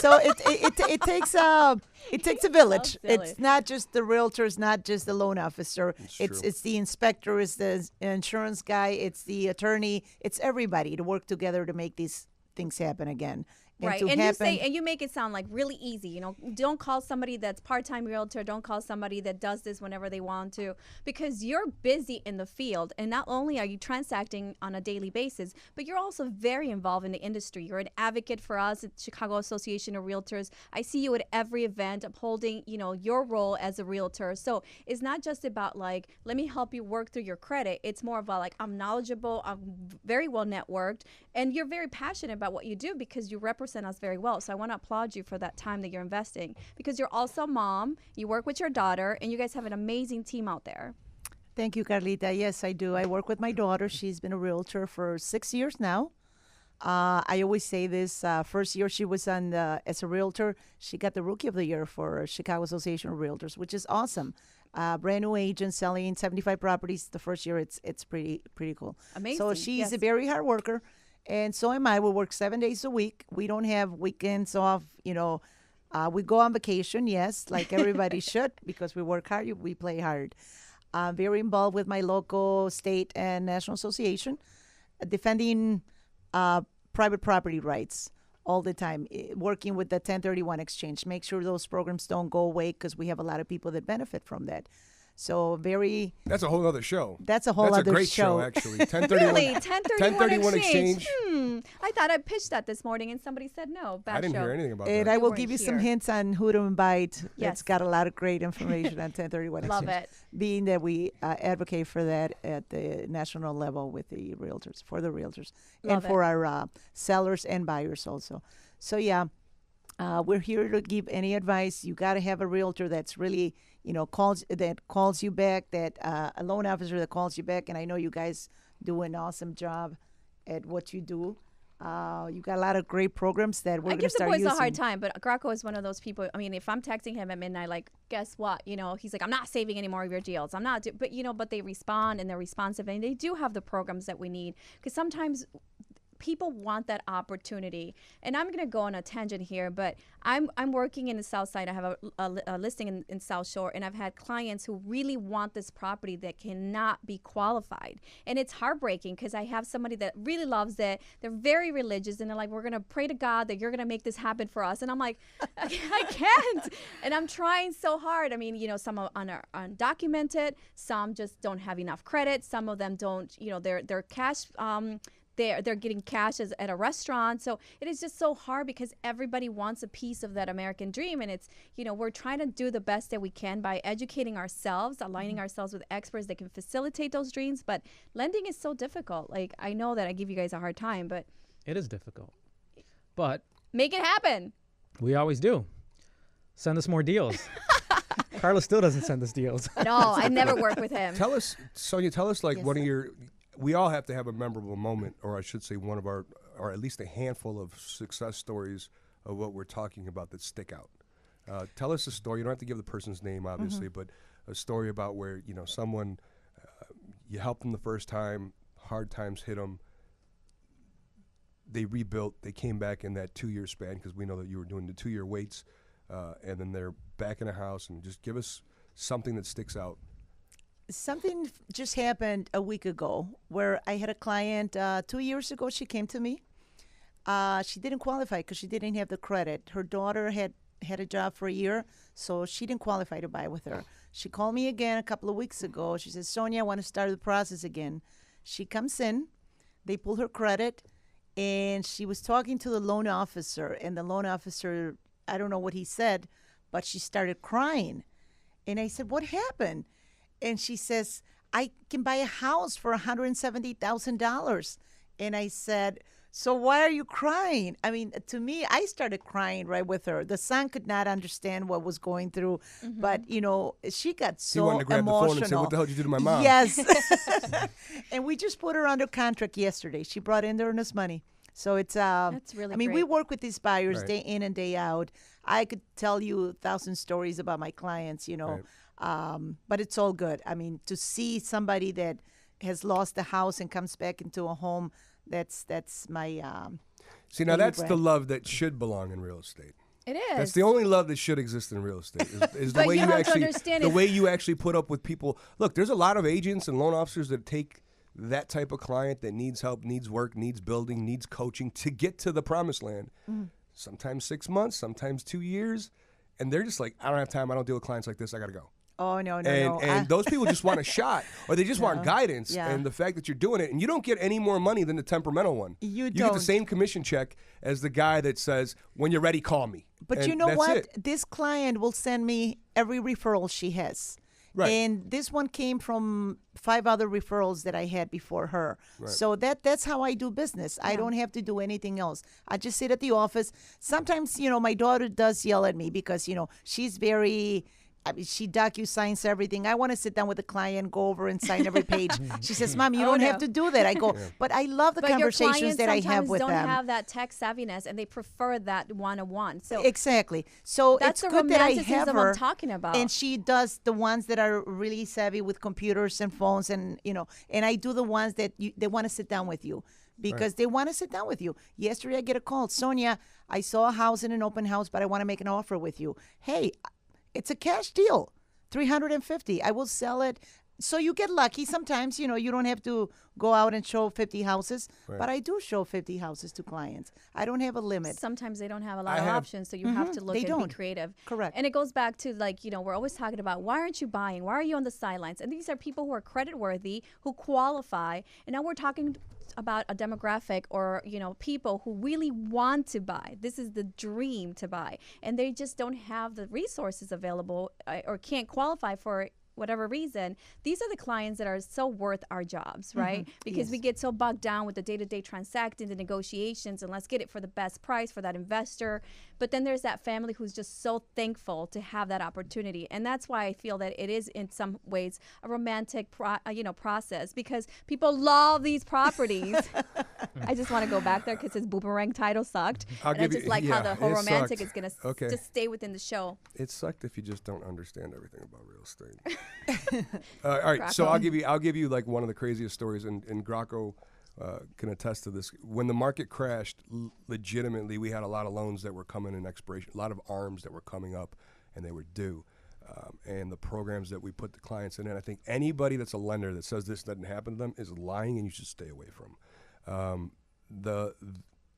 Speaker 3: So it takes a village.
Speaker 1: So silly.
Speaker 3: It's not just the realtor. It's not just the loan officer.
Speaker 2: It's
Speaker 3: It's the inspector. It's the insurance guy. It's the attorney. It's everybody to work together to make these things happen again.
Speaker 1: Right, and you make it sound like really easy. Don't call somebody that's part-time realtor. Don't call somebody that does this whenever they want to, because you're busy in the field, and not only are you transacting on a daily basis, but you're also very involved in the industry. You're an advocate for us at Chicago Association of Realtors. I see you at every event upholding, your role as a realtor. So it's not just about like, let me help you work through your credit. It's more about like, I'm knowledgeable, I'm very well networked, and you're very passionate about what you do because you represent us very well. So I want to applaud you for that time that you're investing, because you're also a mom, you work with your daughter, and you guys have an amazing team out there.
Speaker 3: Thank you, Carlita. Yes, I do. I work with my daughter. She's been a realtor for 6 years now. I always say this, first year she was as a realtor, she got the Rookie of the Year for Chicago Association of Realtors, which is awesome. Brand new agent selling 75 properties the first year. It's pretty cool.
Speaker 1: Amazing.
Speaker 3: So she's a very hard worker. And so am I. We work 7 days a week. We don't have weekends off. We go on vacation, yes, like everybody should, because we work hard. We play hard. I'm very involved with my local, state, and national association, defending private property rights all the time, working with the 1031 exchange. Make sure those programs don't go away because we have a lot of people that benefit from that. So
Speaker 2: That's a whole other show.
Speaker 3: That's a whole
Speaker 2: That's
Speaker 3: other
Speaker 2: a great
Speaker 3: show.
Speaker 2: actually. 1031.
Speaker 1: Really? 1031 exchange?
Speaker 2: exchange.
Speaker 1: I thought I pitched that this morning and somebody said no. Bad
Speaker 2: I didn't
Speaker 1: show.
Speaker 2: hear anything about
Speaker 3: And
Speaker 2: that.
Speaker 3: I
Speaker 1: You
Speaker 3: will
Speaker 1: weren't
Speaker 3: give you some
Speaker 1: here.
Speaker 3: hints on who to invite.
Speaker 1: Yes.
Speaker 3: It's got a lot of great information on 1031
Speaker 1: Love
Speaker 3: exchange.
Speaker 1: it.
Speaker 3: Being that we advocate for that at the national level with the realtors, for the realtors,
Speaker 1: Love
Speaker 3: and for
Speaker 1: it.
Speaker 3: our sellers and buyers also. So yeah, we're here to give any advice. You got to have a realtor that's really, calls you back, that a loan officer that calls you back. And I know you guys do an awesome job at what you do. You got a lot of great programs that we're
Speaker 1: I
Speaker 3: going to
Speaker 1: give the
Speaker 3: start
Speaker 1: boys
Speaker 3: using.
Speaker 1: a hard time, but Graco is one of those people. I mean, if I'm texting him at midnight, like, guess what? He's like, I'm not saving any more of your deals. I'm not. But they respond and they're responsive, and they do have the programs that we need. Because sometimes people want that opportunity. And I'm going to go on a tangent here, but I'm working in the South Side. I have a listing in South Shore, and I've had clients who really want this property that cannot be qualified. And it's heartbreaking because I have somebody that really loves it. They're very religious, and they're like, we're going to pray to God that you're going to make this happen for us. And I'm like, I can't. And I'm trying so hard. I mean, some are undocumented. Some just don't have enough credit. Some of them don't, they're cash they're getting cash at a restaurant. So it is just so hard because everybody wants a piece of that American dream. And it's, we're trying to do the best that we can by educating ourselves, aligning ourselves with experts that can facilitate those dreams. But lending is so difficult. Like, I know that I give you guys a hard time, but
Speaker 4: It is difficult. But
Speaker 1: make it happen.
Speaker 4: we always do. Send us more deals. Carlos still doesn't send us deals.
Speaker 1: No, I never work with him.
Speaker 2: Tell us, Sonia, like
Speaker 3: Yes,
Speaker 2: one of
Speaker 3: sir.
Speaker 2: your, we all have to have a memorable moment, or I should say one of our, or at least a handful of success stories of what we're talking about that stick out. Tell us a story. You don't have to give the person's name, obviously, but a story about where, someone, you helped them the first time, hard times hit them, they rebuilt, they came back in that 2-year span, because we know that you were doing the 2-year waits, and then they're back in a house, and just give us something that sticks out.
Speaker 3: Something just happened a week ago where I had a client 2 years ago. She came to me. She didn't qualify because she didn't have the credit. Her daughter had a job for a year, so she didn't qualify to buy with her. She called me again a couple of weeks ago. She says, Sonia, I want to start the process again. She comes in. They pull her credit, and she was talking to the loan officer, and the loan officer, I don't know what he said, but she started crying. And I said, what happened? And she says, I can buy a house for $170,000. And I said, so why are you crying? I mean, to me, I started crying right with her. The son could not understand what was going through, but, she got
Speaker 2: He
Speaker 3: so
Speaker 2: wanted to grab
Speaker 3: emotional.
Speaker 2: the phone and say, what the hell did you do to my mom?
Speaker 3: Yes. And we just put her under contract yesterday. She brought in the earnest money. So it's
Speaker 1: That's really
Speaker 3: I mean, we
Speaker 1: great.
Speaker 3: work with these buyers
Speaker 2: Right.
Speaker 3: day in and day out. I could tell you 1,000 stories about my clients, but it's all good. I mean, to see somebody that has lost a house and comes back into a home, that's my
Speaker 2: See, now
Speaker 3: Baby
Speaker 2: that's the
Speaker 3: bread.
Speaker 2: love that should belong in real estate.
Speaker 1: It is.
Speaker 2: That's the only love that should exist in real estate. Is the
Speaker 1: But
Speaker 2: way
Speaker 1: you
Speaker 2: you
Speaker 1: have to
Speaker 2: actually,
Speaker 1: understand
Speaker 2: the
Speaker 1: if-
Speaker 2: way you actually put up with people. Look, there's a lot of agents and loan officers that take that type of client that needs help, needs work, needs building, needs coaching to get to the promised land. Sometimes 6 months, sometimes 2 years, and they're just like, I don't have time. I don't deal with clients like this. I got to go.
Speaker 3: oh no
Speaker 2: And those people just want a shot, or they just want guidance.
Speaker 3: Yeah.
Speaker 2: And the fact that you're doing it, and you don't get any more money than the temperamental one.
Speaker 3: You
Speaker 2: get the
Speaker 3: don't.
Speaker 2: same commission check as the guy that says, when you're ready, call me.
Speaker 3: But
Speaker 2: And
Speaker 3: you know
Speaker 2: that's
Speaker 3: what?
Speaker 2: it.
Speaker 3: This client will send me every referral she has.
Speaker 2: Right.
Speaker 3: And this one came from 5 other referrals that I had before her. So that's how I do business. I don't have to do anything else. I just sit at the office. Sometimes, my daughter does yell at me because, she's very... she docu-signs everything. I want to sit down with the client, go over and sign every page. She says, Mom, you don't have to do that. I go, but I love the
Speaker 1: but your
Speaker 3: conversations
Speaker 1: clients
Speaker 3: that I have
Speaker 1: sometimes
Speaker 3: with
Speaker 1: don't
Speaker 3: them.
Speaker 1: have that tech savviness, and they prefer that one-on-one. So
Speaker 3: Exactly. So
Speaker 1: that's
Speaker 3: it's
Speaker 1: the
Speaker 3: good that I have
Speaker 1: romanticism
Speaker 3: her.
Speaker 1: I'm talking about.
Speaker 3: And she does the ones that are really savvy with computers and phones, and and I do the ones that they want to sit down with you because they want to sit down with you. Yesterday I get a call, Sonia, I saw a house in an open house, but I want to make an offer with you. Hey, it's a cash deal. $350. I will sell it. So you get lucky. Sometimes, you don't have to go out and show 50 houses,
Speaker 2: Right.
Speaker 3: but I do show 50 houses to clients. I don't have a limit.
Speaker 1: Sometimes they don't have a lot
Speaker 2: I
Speaker 1: of
Speaker 2: have-
Speaker 1: options, so you have to look
Speaker 3: They
Speaker 1: and
Speaker 3: don't.
Speaker 1: be creative.
Speaker 3: Correct.
Speaker 1: And it goes back to we're always talking about, why aren't you buying? Why are you on the sidelines? And these are people who are credit worthy, who qualify. And now we're talking about a demographic or, people who really want to buy. This is the dream to buy. And they just don't have the resources available or can't qualify for whatever reason. These are the clients that are so worth our jobs, right? Because we get so bogged down with the day-to-day transacting, the negotiations, and let's get it for the best price for that investor. But then there's that family who's just so thankful to have that opportunity. And that's why I feel that it is in some ways a romantic process, because people love these properties. I just want to go back there because his Boomerang title sucked.
Speaker 2: I'll
Speaker 1: And I
Speaker 2: give
Speaker 1: just
Speaker 2: you-
Speaker 1: like how
Speaker 2: yeah,
Speaker 1: the whole
Speaker 2: it
Speaker 1: romantic
Speaker 2: sucked.
Speaker 1: is going to
Speaker 2: Okay.
Speaker 1: just stay within the show.
Speaker 2: It sucked if you just don't understand everything about real estate. All right, so
Speaker 1: Graco.
Speaker 2: I'll give you like one of the craziest stories, and Graco can attest to this. When the market crashed, legitimately, we had a lot of loans that were coming in expiration, a lot of ARMs that were coming up, and they were due. And the programs that we put the clients in, and I think anybody that's a lender that says this doesn't happen to them is lying, and you should stay away from.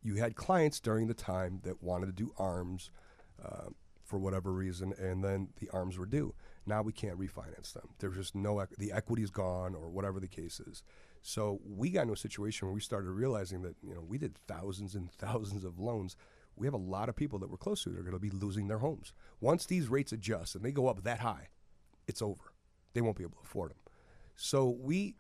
Speaker 2: You had clients during the time that wanted to do ARMs for whatever reason, and then the ARMs were due. Now we can't refinance them. There's just the equity's gone, or whatever the case is. So we got into a situation where we started realizing that we did thousands and thousands of loans. We have a lot of people that we're close to that are going to be losing their homes. Once these rates adjust and they go up that high, it's over. They won't be able to afford them. So we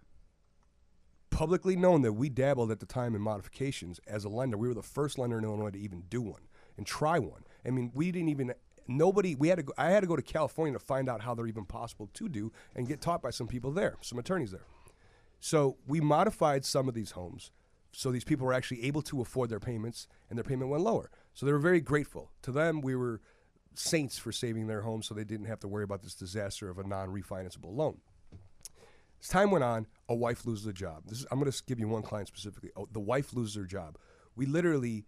Speaker 2: publicly known that we dabbled at the time in modifications as a lender. We were the first lender in Illinois to even do one and try one. I mean, we didn't even. I had to go to California to find out how they're even possible to do and get taught by some people there, some attorneys there. So we modified some of these homes so these people were actually able to afford their payments, and their payment went lower. So they were very grateful. To them, we were saints for saving their homes so they didn't have to worry about this disaster of a non-refinanceable loan. As time went on, a wife loses a job. I'm going to give you one client specifically. The wife loses her job. It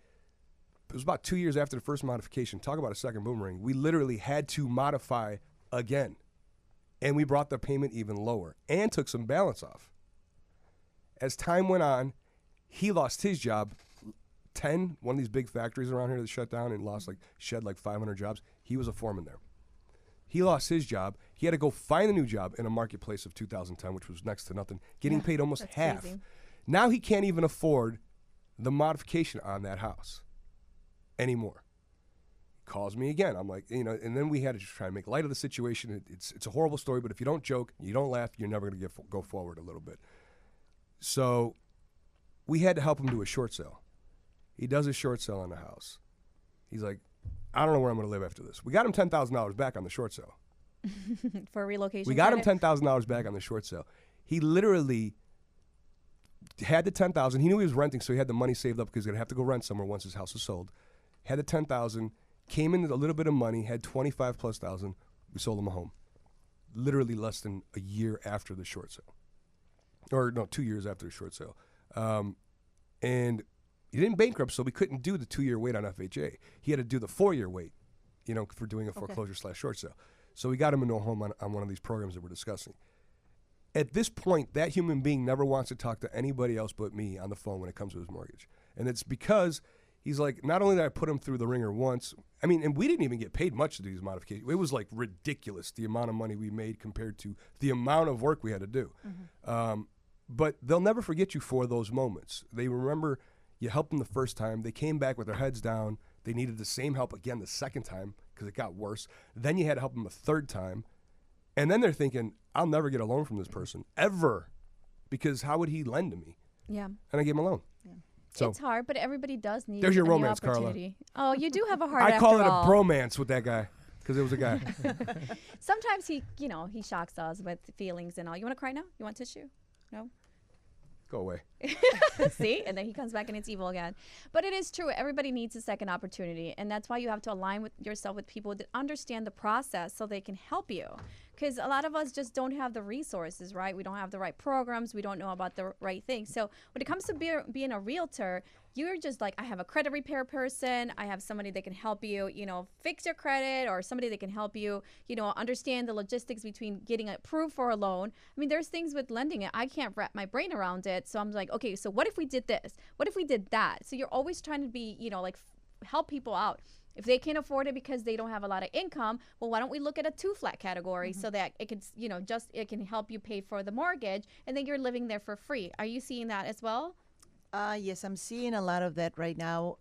Speaker 2: was about 2 years after the first modification. Talk about a second boomerang. We literally had to modify again. And we brought the payment even lower and took some balance off. As time went on, he lost his job. One of these big factories around here that shut down and shed 500 jobs. He was a foreman there. He lost his job. He had to go find a new job in a marketplace of 2010, which was next to nothing, getting paid almost
Speaker 1: that's
Speaker 2: half.
Speaker 1: crazy.
Speaker 2: Now he can't even afford the modification on that house anymore. He calls me again. I'm like, and then we had to just try and make light of the situation. It's a horrible story, but if you don't joke, you don't laugh, you're never going to go forward a little bit. So we had to help him do a short sale. He does a short sale on the house. He's like, I don't know where I'm going to live after this. We got him $10,000 back on the short sale.
Speaker 1: For relocation.
Speaker 2: We got him
Speaker 1: credit?
Speaker 2: $10,000 back on the short sale. He literally had the $10,000. He knew he was renting, so he had the money saved up because he's going to have to go rent somewhere once his house is sold. Had the $10,000, came in with a little bit of money, had $25,000+. We sold him a home. Literally less than a year after the short sale. Or no, 2 years after the short sale. And he didn't bankrupt, so we couldn't do the 2-year wait on FHA. He had to do the 4-year wait, for doing a foreclosure / short sale. So we got him into a home on one of these programs that we're discussing. At this point, that human being never wants to talk to anybody else but me on the phone when it comes to his mortgage. And it's because he's like, not only did I put him through the ringer once, and we didn't even get paid much to do these modifications. It was ridiculous, the amount of money we made compared to the amount of work we had to do. Mm-hmm. But they'll never forget you for those moments. They remember you helped them the first time. They came back with their heads down. They needed the same help again the second time because it got worse. Then you had to help them a third time. And then they're thinking, I'll never get a loan from this person, ever, because how would he lend to me?
Speaker 1: Yeah.
Speaker 2: And I gave him a loan. Yeah. So
Speaker 1: it's hard, but everybody does need
Speaker 2: there's your
Speaker 1: a new
Speaker 2: romance, Carla.
Speaker 1: opportunity. Oh, you do have a heart
Speaker 2: I call it
Speaker 1: after
Speaker 2: a
Speaker 1: all.
Speaker 2: bromance with that guy because it was a guy.
Speaker 1: Sometimes he shocks us with feelings and all. You want to cry now? You want tissue? No?
Speaker 2: Go away.
Speaker 1: See? And then he comes back and it's evil again. But it is true. Everybody needs a second opportunity. And that's why you have to align with yourself with people that understand the process so they can help you. because a lot of us just don't have the resources, right? We don't have the right programs. We don't know about the right things. So when it comes to being a realtor, you're just like, I have a credit repair person. I have somebody that can help you, fix your credit, or somebody that can help you, understand the logistics between getting approved for a loan. I mean, there's things with lending it. I can't wrap my brain around it. So I'm like, okay, so what if we did this? What if we did that? So you're always trying to be, help people out. If they can't afford it because they don't have a lot of income, well, why don't we look at a 2-flat category so that it could, it can help you pay for the mortgage, and then you're living there for free. Are you seeing that as well?
Speaker 3: Yes, I'm seeing a lot of that right now.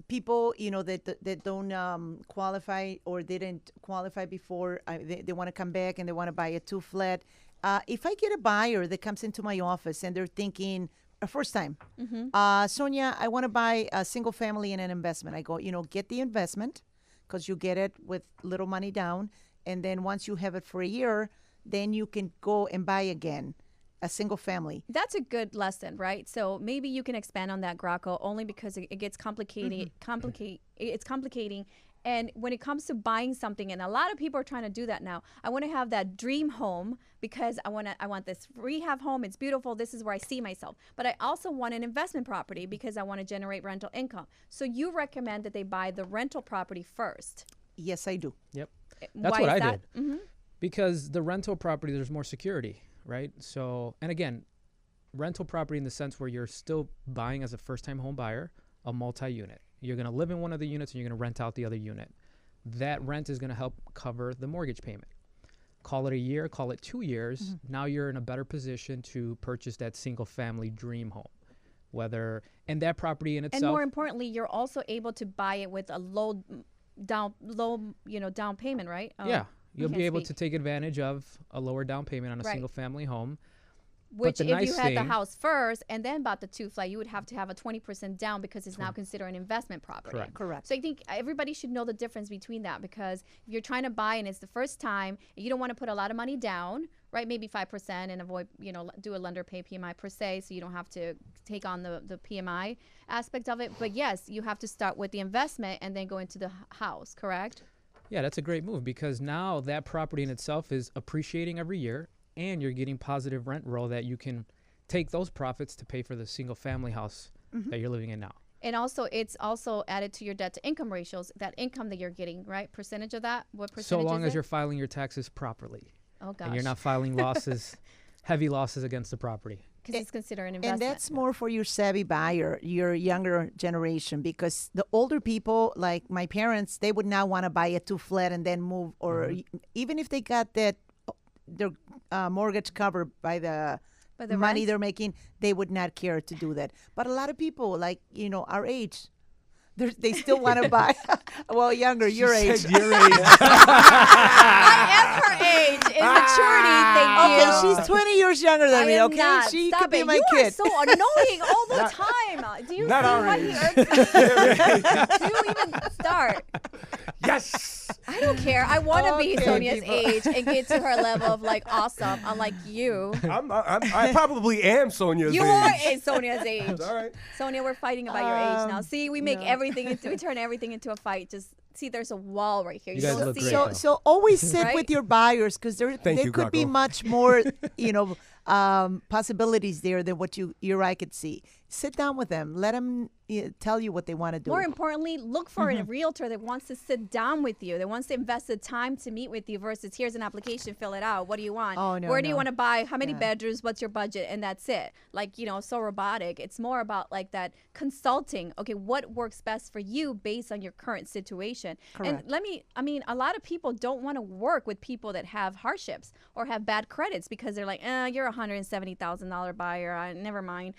Speaker 3: People, that don't qualify or didn't qualify before, they want to come back and they want to buy a 2-flat. If I get a buyer that comes into my office and they're thinking, first time, Sonia, I want to buy a single family and an investment. I go, get the investment because you get it with little money down. And then once you have it for a year, then you can go and buy again a single family.
Speaker 1: That's a good lesson, right? So maybe you can expand on that, Graco, only because it gets complicated. It's complicating. And when it comes to buying something, and a lot of people are trying to do that now, I want to have that dream home because I want this rehab home. It's beautiful. This is where I see myself. But I also want an investment property because I want to generate rental income. So you recommend that they buy the rental property first?
Speaker 3: Yes, I do.
Speaker 4: Yep. That's
Speaker 1: Why
Speaker 4: what
Speaker 1: is
Speaker 4: I
Speaker 1: that?
Speaker 4: did. Because the rental property, there's more security, right? So, and again, rental property in the sense where you're still buying as a first-time home buyer, a multi-unit. You're going to live in one of the units and you're going to rent out the other unit. That rent is going to help cover the mortgage payment. Call it a year, call it 2 years. Now you're in a better position to purchase that single family dream home. And that property in itself.
Speaker 1: And more importantly, you're also able to buy it with a low down payment, right?
Speaker 4: Yeah. You'll be able to take advantage of a lower down payment on a single family home.
Speaker 1: Which if you had the house first and then bought the 2-flat, you would have to have a 20% down because it's now considered an investment property.
Speaker 3: Correct.
Speaker 1: So I think everybody should know the difference between that, because if you're trying to buy and it's the first time, and you don't want to put a lot of money down, right? Maybe 5% and avoid, do a lender pay PMI per se, so you don't have to take on the PMI aspect of it. But yes, you have to start with the investment and then go into the house, correct?
Speaker 4: Yeah, that's a great move because now that property in itself is appreciating every year. And you're getting positive rent roll that you can take those profits to pay for the single family house that you're living in now.
Speaker 1: And also, it's also added to your debt to income ratios, that income that you're getting, right? Percentage of that? What percentage
Speaker 4: So long
Speaker 1: is
Speaker 4: as
Speaker 1: it?
Speaker 4: you're filing your taxes properly.
Speaker 1: Oh, gosh.
Speaker 4: And you're not filing losses, heavy losses against the property.
Speaker 1: Because it's considered an investment.
Speaker 3: And that's more for your savvy buyer, your younger generation, because the older people, like my parents, they would not want to buy a 2-flat and then move, or even if they got their mortgage covered by the money they're making, they would not care to do that. But a lot of people, like, our age, they still want to buy. Well, younger, your age.
Speaker 2: Your age.
Speaker 1: I am her age in maturity, thank you.
Speaker 3: Okay, she's 20 years younger than me, okay?
Speaker 1: Not.
Speaker 3: She
Speaker 1: Stop
Speaker 3: could be
Speaker 1: it.
Speaker 3: my
Speaker 1: You
Speaker 3: kid.
Speaker 1: are so annoying all the time. Do you
Speaker 2: not
Speaker 1: see
Speaker 2: our
Speaker 1: what he
Speaker 2: age.
Speaker 1: irks me? Do you even start?
Speaker 2: Yes.
Speaker 1: I don't care. I want to be
Speaker 3: Okay,
Speaker 1: Sonia's
Speaker 3: people.
Speaker 1: age and get to her level of awesome, unlike you.
Speaker 2: I probably am Sonia's
Speaker 1: You
Speaker 2: age.
Speaker 1: are in Sonia's age.
Speaker 2: All right.
Speaker 1: Sonia, we're fighting about your age now. See, we make we turn everything into a fight. Just see, there's a wall right here.
Speaker 4: You guys
Speaker 1: don't
Speaker 4: look
Speaker 1: see
Speaker 4: great,
Speaker 1: it.
Speaker 4: though.
Speaker 3: So always sit
Speaker 1: Right?
Speaker 3: with your buyers, because there
Speaker 2: you,
Speaker 3: could be
Speaker 2: Graco.
Speaker 3: much more, possibilities there than what your eye could see. Sit down with them. Let them tell you what they want to do.
Speaker 1: More importantly, look for a realtor that wants to sit down with you, that wants to invest the time to meet with you versus here's an application, fill it out. What do you want?
Speaker 3: Oh, no,
Speaker 1: Where do you
Speaker 3: no.
Speaker 1: want to buy? How many bedrooms? What's your budget? And that's it. So robotic. It's more about that consulting. Okay, what works best for you based on your current situation?
Speaker 3: Correct.
Speaker 1: And a lot of people don't want to work with people that have hardships or have bad credits because they're like, you're a $170,000 buyer. Never mind.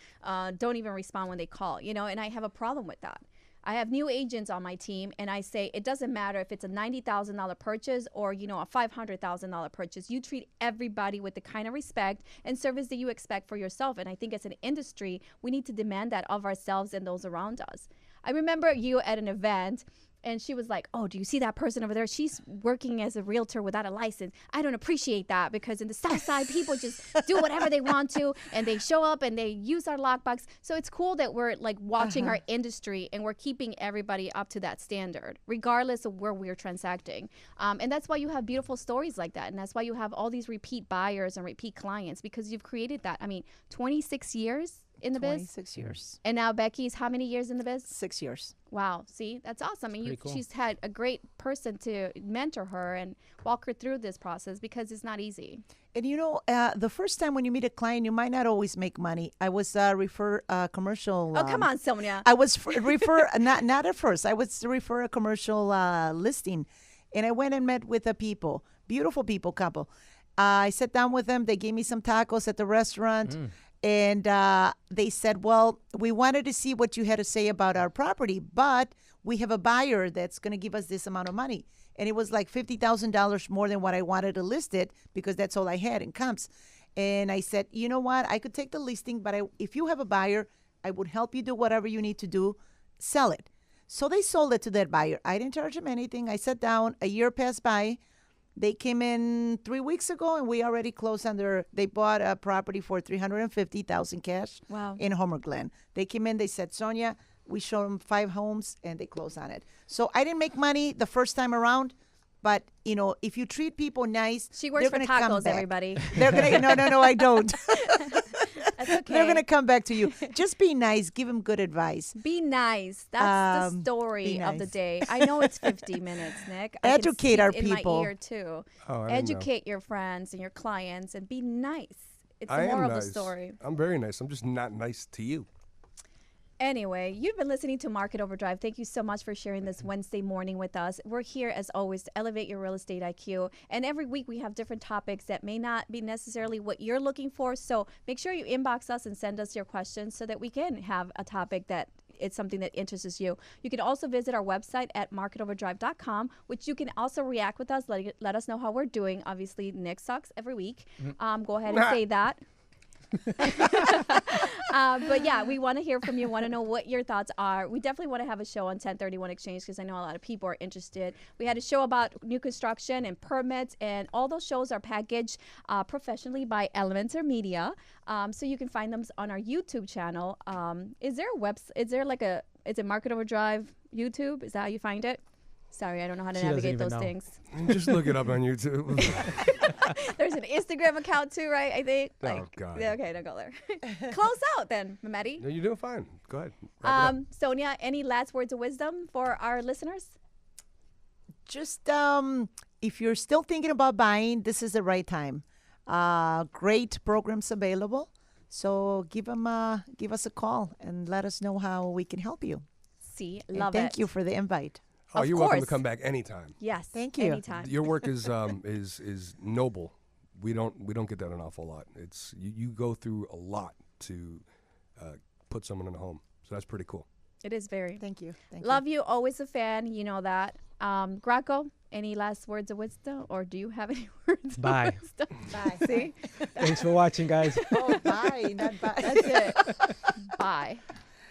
Speaker 1: Don't even respond when they call, and I have a problem with that. I have new agents on my team, and I say it doesn't matter if it's a $90,000 purchase or, a $500,000 purchase. You treat everybody with the kind of respect and service that you expect for yourself. And I think as an industry, we need to demand that of ourselves and those around us. I remember you at an event, And she was like, oh, do you see that person over there? She's working as a realtor without a license. I don't appreciate that because in the South Side, people just do whatever they want to and they show up and they use our lockbox. So it's cool that we're like watching our industry and we're keeping everybody up to that standard, regardless of where we're transacting. And that's why you have beautiful stories like that. And that's why you have all these repeat buyers and repeat clients because you've created that. I mean, 26 years in the biz.
Speaker 3: 26 years.
Speaker 1: And now Becky's how many years in the biz?
Speaker 3: 6 years.
Speaker 1: Wow. See, that's awesome. And
Speaker 4: Cool.
Speaker 1: she's had a great person to mentor her and walk her through this process because it's not easy.
Speaker 3: And you know, the first time when you meet a client, you might not always make money. I was refer commercial.
Speaker 1: Oh, come on, Sonia.
Speaker 3: I was refer not at first. I was refer a commercial listing, and I went and met with a people, beautiful people couple. I sat down with them. They gave me some tacos at the restaurant. And they said, well, we wanted to see what you had to say about our property, but we have a buyer that's going to give us this amount of money. And it was like $50,000 more than what I wanted to list it because that's all I had in comps. And I said, you know what? I could take the listing, but if you have a buyer, I would help you do whatever you need to do, sell it. So they sold it to that buyer. I didn't charge them anything. I sat down. A year passed by. They came in 3 weeks ago, and we already closed they bought a property for $350,000 cash in Homer Glen. They came in, they said, Sonia, we showed them 5 homes, and they closed on it. So I didn't make money the first time around, but, you know, if you treat people nice,
Speaker 1: she works for tacos, everybody.
Speaker 3: They're going to, no, I don't.
Speaker 1: That's okay.
Speaker 3: They're going to come back to you. Just be nice. Give them good advice.
Speaker 1: Be nice. That's the story of the day. I know it's 50 minutes, Nick.
Speaker 3: Educate our
Speaker 1: people.
Speaker 3: people.
Speaker 1: In my ear, too.
Speaker 2: Oh,
Speaker 1: Educate your friends and your clients and be nice. It's the
Speaker 2: I am
Speaker 1: moral of
Speaker 2: nice.
Speaker 1: the story.
Speaker 2: I'm very nice. I'm just not nice to you.
Speaker 1: Anyway, you've been listening to Market Overdrive. Thank you so much for sharing this Wednesday morning with us. We're here, as always, to elevate your real estate IQ. And every week we have different topics that may not be necessarily what you're looking for. So make sure you inbox us and send us your questions so that we can have a topic that it's something that interests you. You can also visit our website at marketoverdrive.com, which you can also react with us. Let us know how we're doing. Obviously, Nick sucks every week. Go ahead and say that. But yeah, we want to hear from you, want to know what your thoughts are. We definitely want to have a show on 1031 exchange because I know a lot of people are interested. We had a show about new construction and permits, and all those shows are packaged professionally by Elementor Media. So you can find them on our YouTube channel. Is there a website? Is it Market Overdrive YouTube? Is that how you find it? Sorry, I don't know how to navigate those things.
Speaker 2: Just look it up on YouTube.
Speaker 1: There's an Instagram account too, right? I think.
Speaker 2: Oh, God.
Speaker 1: Yeah, okay, don't go there. Close out then, Mehmeti.
Speaker 2: No, you're doing fine. Go ahead. Wrap it up.
Speaker 1: Sonia, any last words of wisdom for our listeners?
Speaker 3: Just if you're still thinking about buying, this is the right time. Great programs available. So give us a call and let us know how we can help you.
Speaker 1: See,
Speaker 3: And
Speaker 1: love it.
Speaker 3: thank you for the invite.
Speaker 2: Oh,
Speaker 1: Of
Speaker 2: you're welcome to
Speaker 1: course.
Speaker 2: come back anytime.
Speaker 1: Yes,
Speaker 3: Thank you.
Speaker 1: anytime.
Speaker 2: Your work is noble. We don't get that an awful lot. It's you go through a lot to put someone in a home. So that's pretty cool.
Speaker 1: It is very.
Speaker 3: Thank you.
Speaker 1: Love you. Always a fan. You know that. Graco, any last words of wisdom, or do you have any words
Speaker 4: Bye.
Speaker 1: of wisdom?
Speaker 3: Bye.
Speaker 1: See,
Speaker 4: Thanks for watching, guys.
Speaker 3: Oh, bye, not bye.
Speaker 1: that's it. Bye.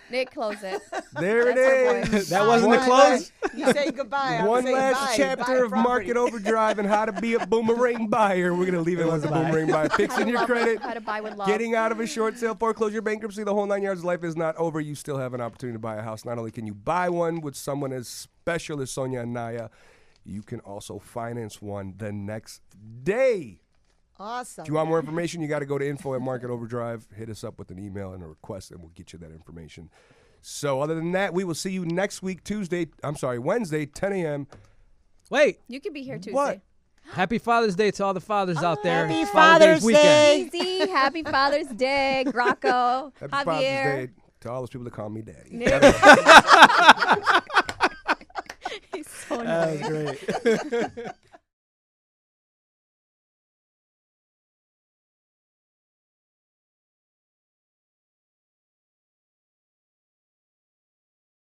Speaker 1: Nick, close it.
Speaker 2: There
Speaker 1: That's our
Speaker 2: it
Speaker 1: boy.
Speaker 2: is.
Speaker 4: That wasn't the
Speaker 3: Bye,
Speaker 4: close.
Speaker 3: bye. You say goodbye. I'm
Speaker 2: One
Speaker 3: saying
Speaker 2: last
Speaker 3: bye.
Speaker 2: chapter
Speaker 3: Bye,
Speaker 2: of
Speaker 3: property.
Speaker 2: Market Overdrive and how to be a boomerang buyer. We're going to leave it with a boomerang buyer. Fixing your credit,
Speaker 1: How to buy with love.
Speaker 2: getting out of a short sale, foreclosure, bankruptcy, the whole 9 yards. Life is not over. You still have an opportunity to buy a house. Not only can you buy one with someone as special as Sonia Anaya, you can also finance one the next day.
Speaker 3: Awesome.
Speaker 2: If you want more information, you got to go to info at Market Overdrive. Hit us up with an email and a request, and we'll get you that information. So other than that, we will see you next week, Wednesday, 10 a.m.
Speaker 4: Wait.
Speaker 1: You could be here Tuesday.
Speaker 2: What?
Speaker 4: Happy Father's Day to all the fathers out there.
Speaker 3: Happy
Speaker 4: It's
Speaker 3: Father's
Speaker 4: weekend.
Speaker 3: Day.
Speaker 1: Easy. Happy Father's Day, Graco,
Speaker 2: Happy Father's
Speaker 1: Javier.
Speaker 2: Day to all those people that call me daddy.
Speaker 1: Nick. He's so
Speaker 4: That
Speaker 1: annoying.
Speaker 4: was great.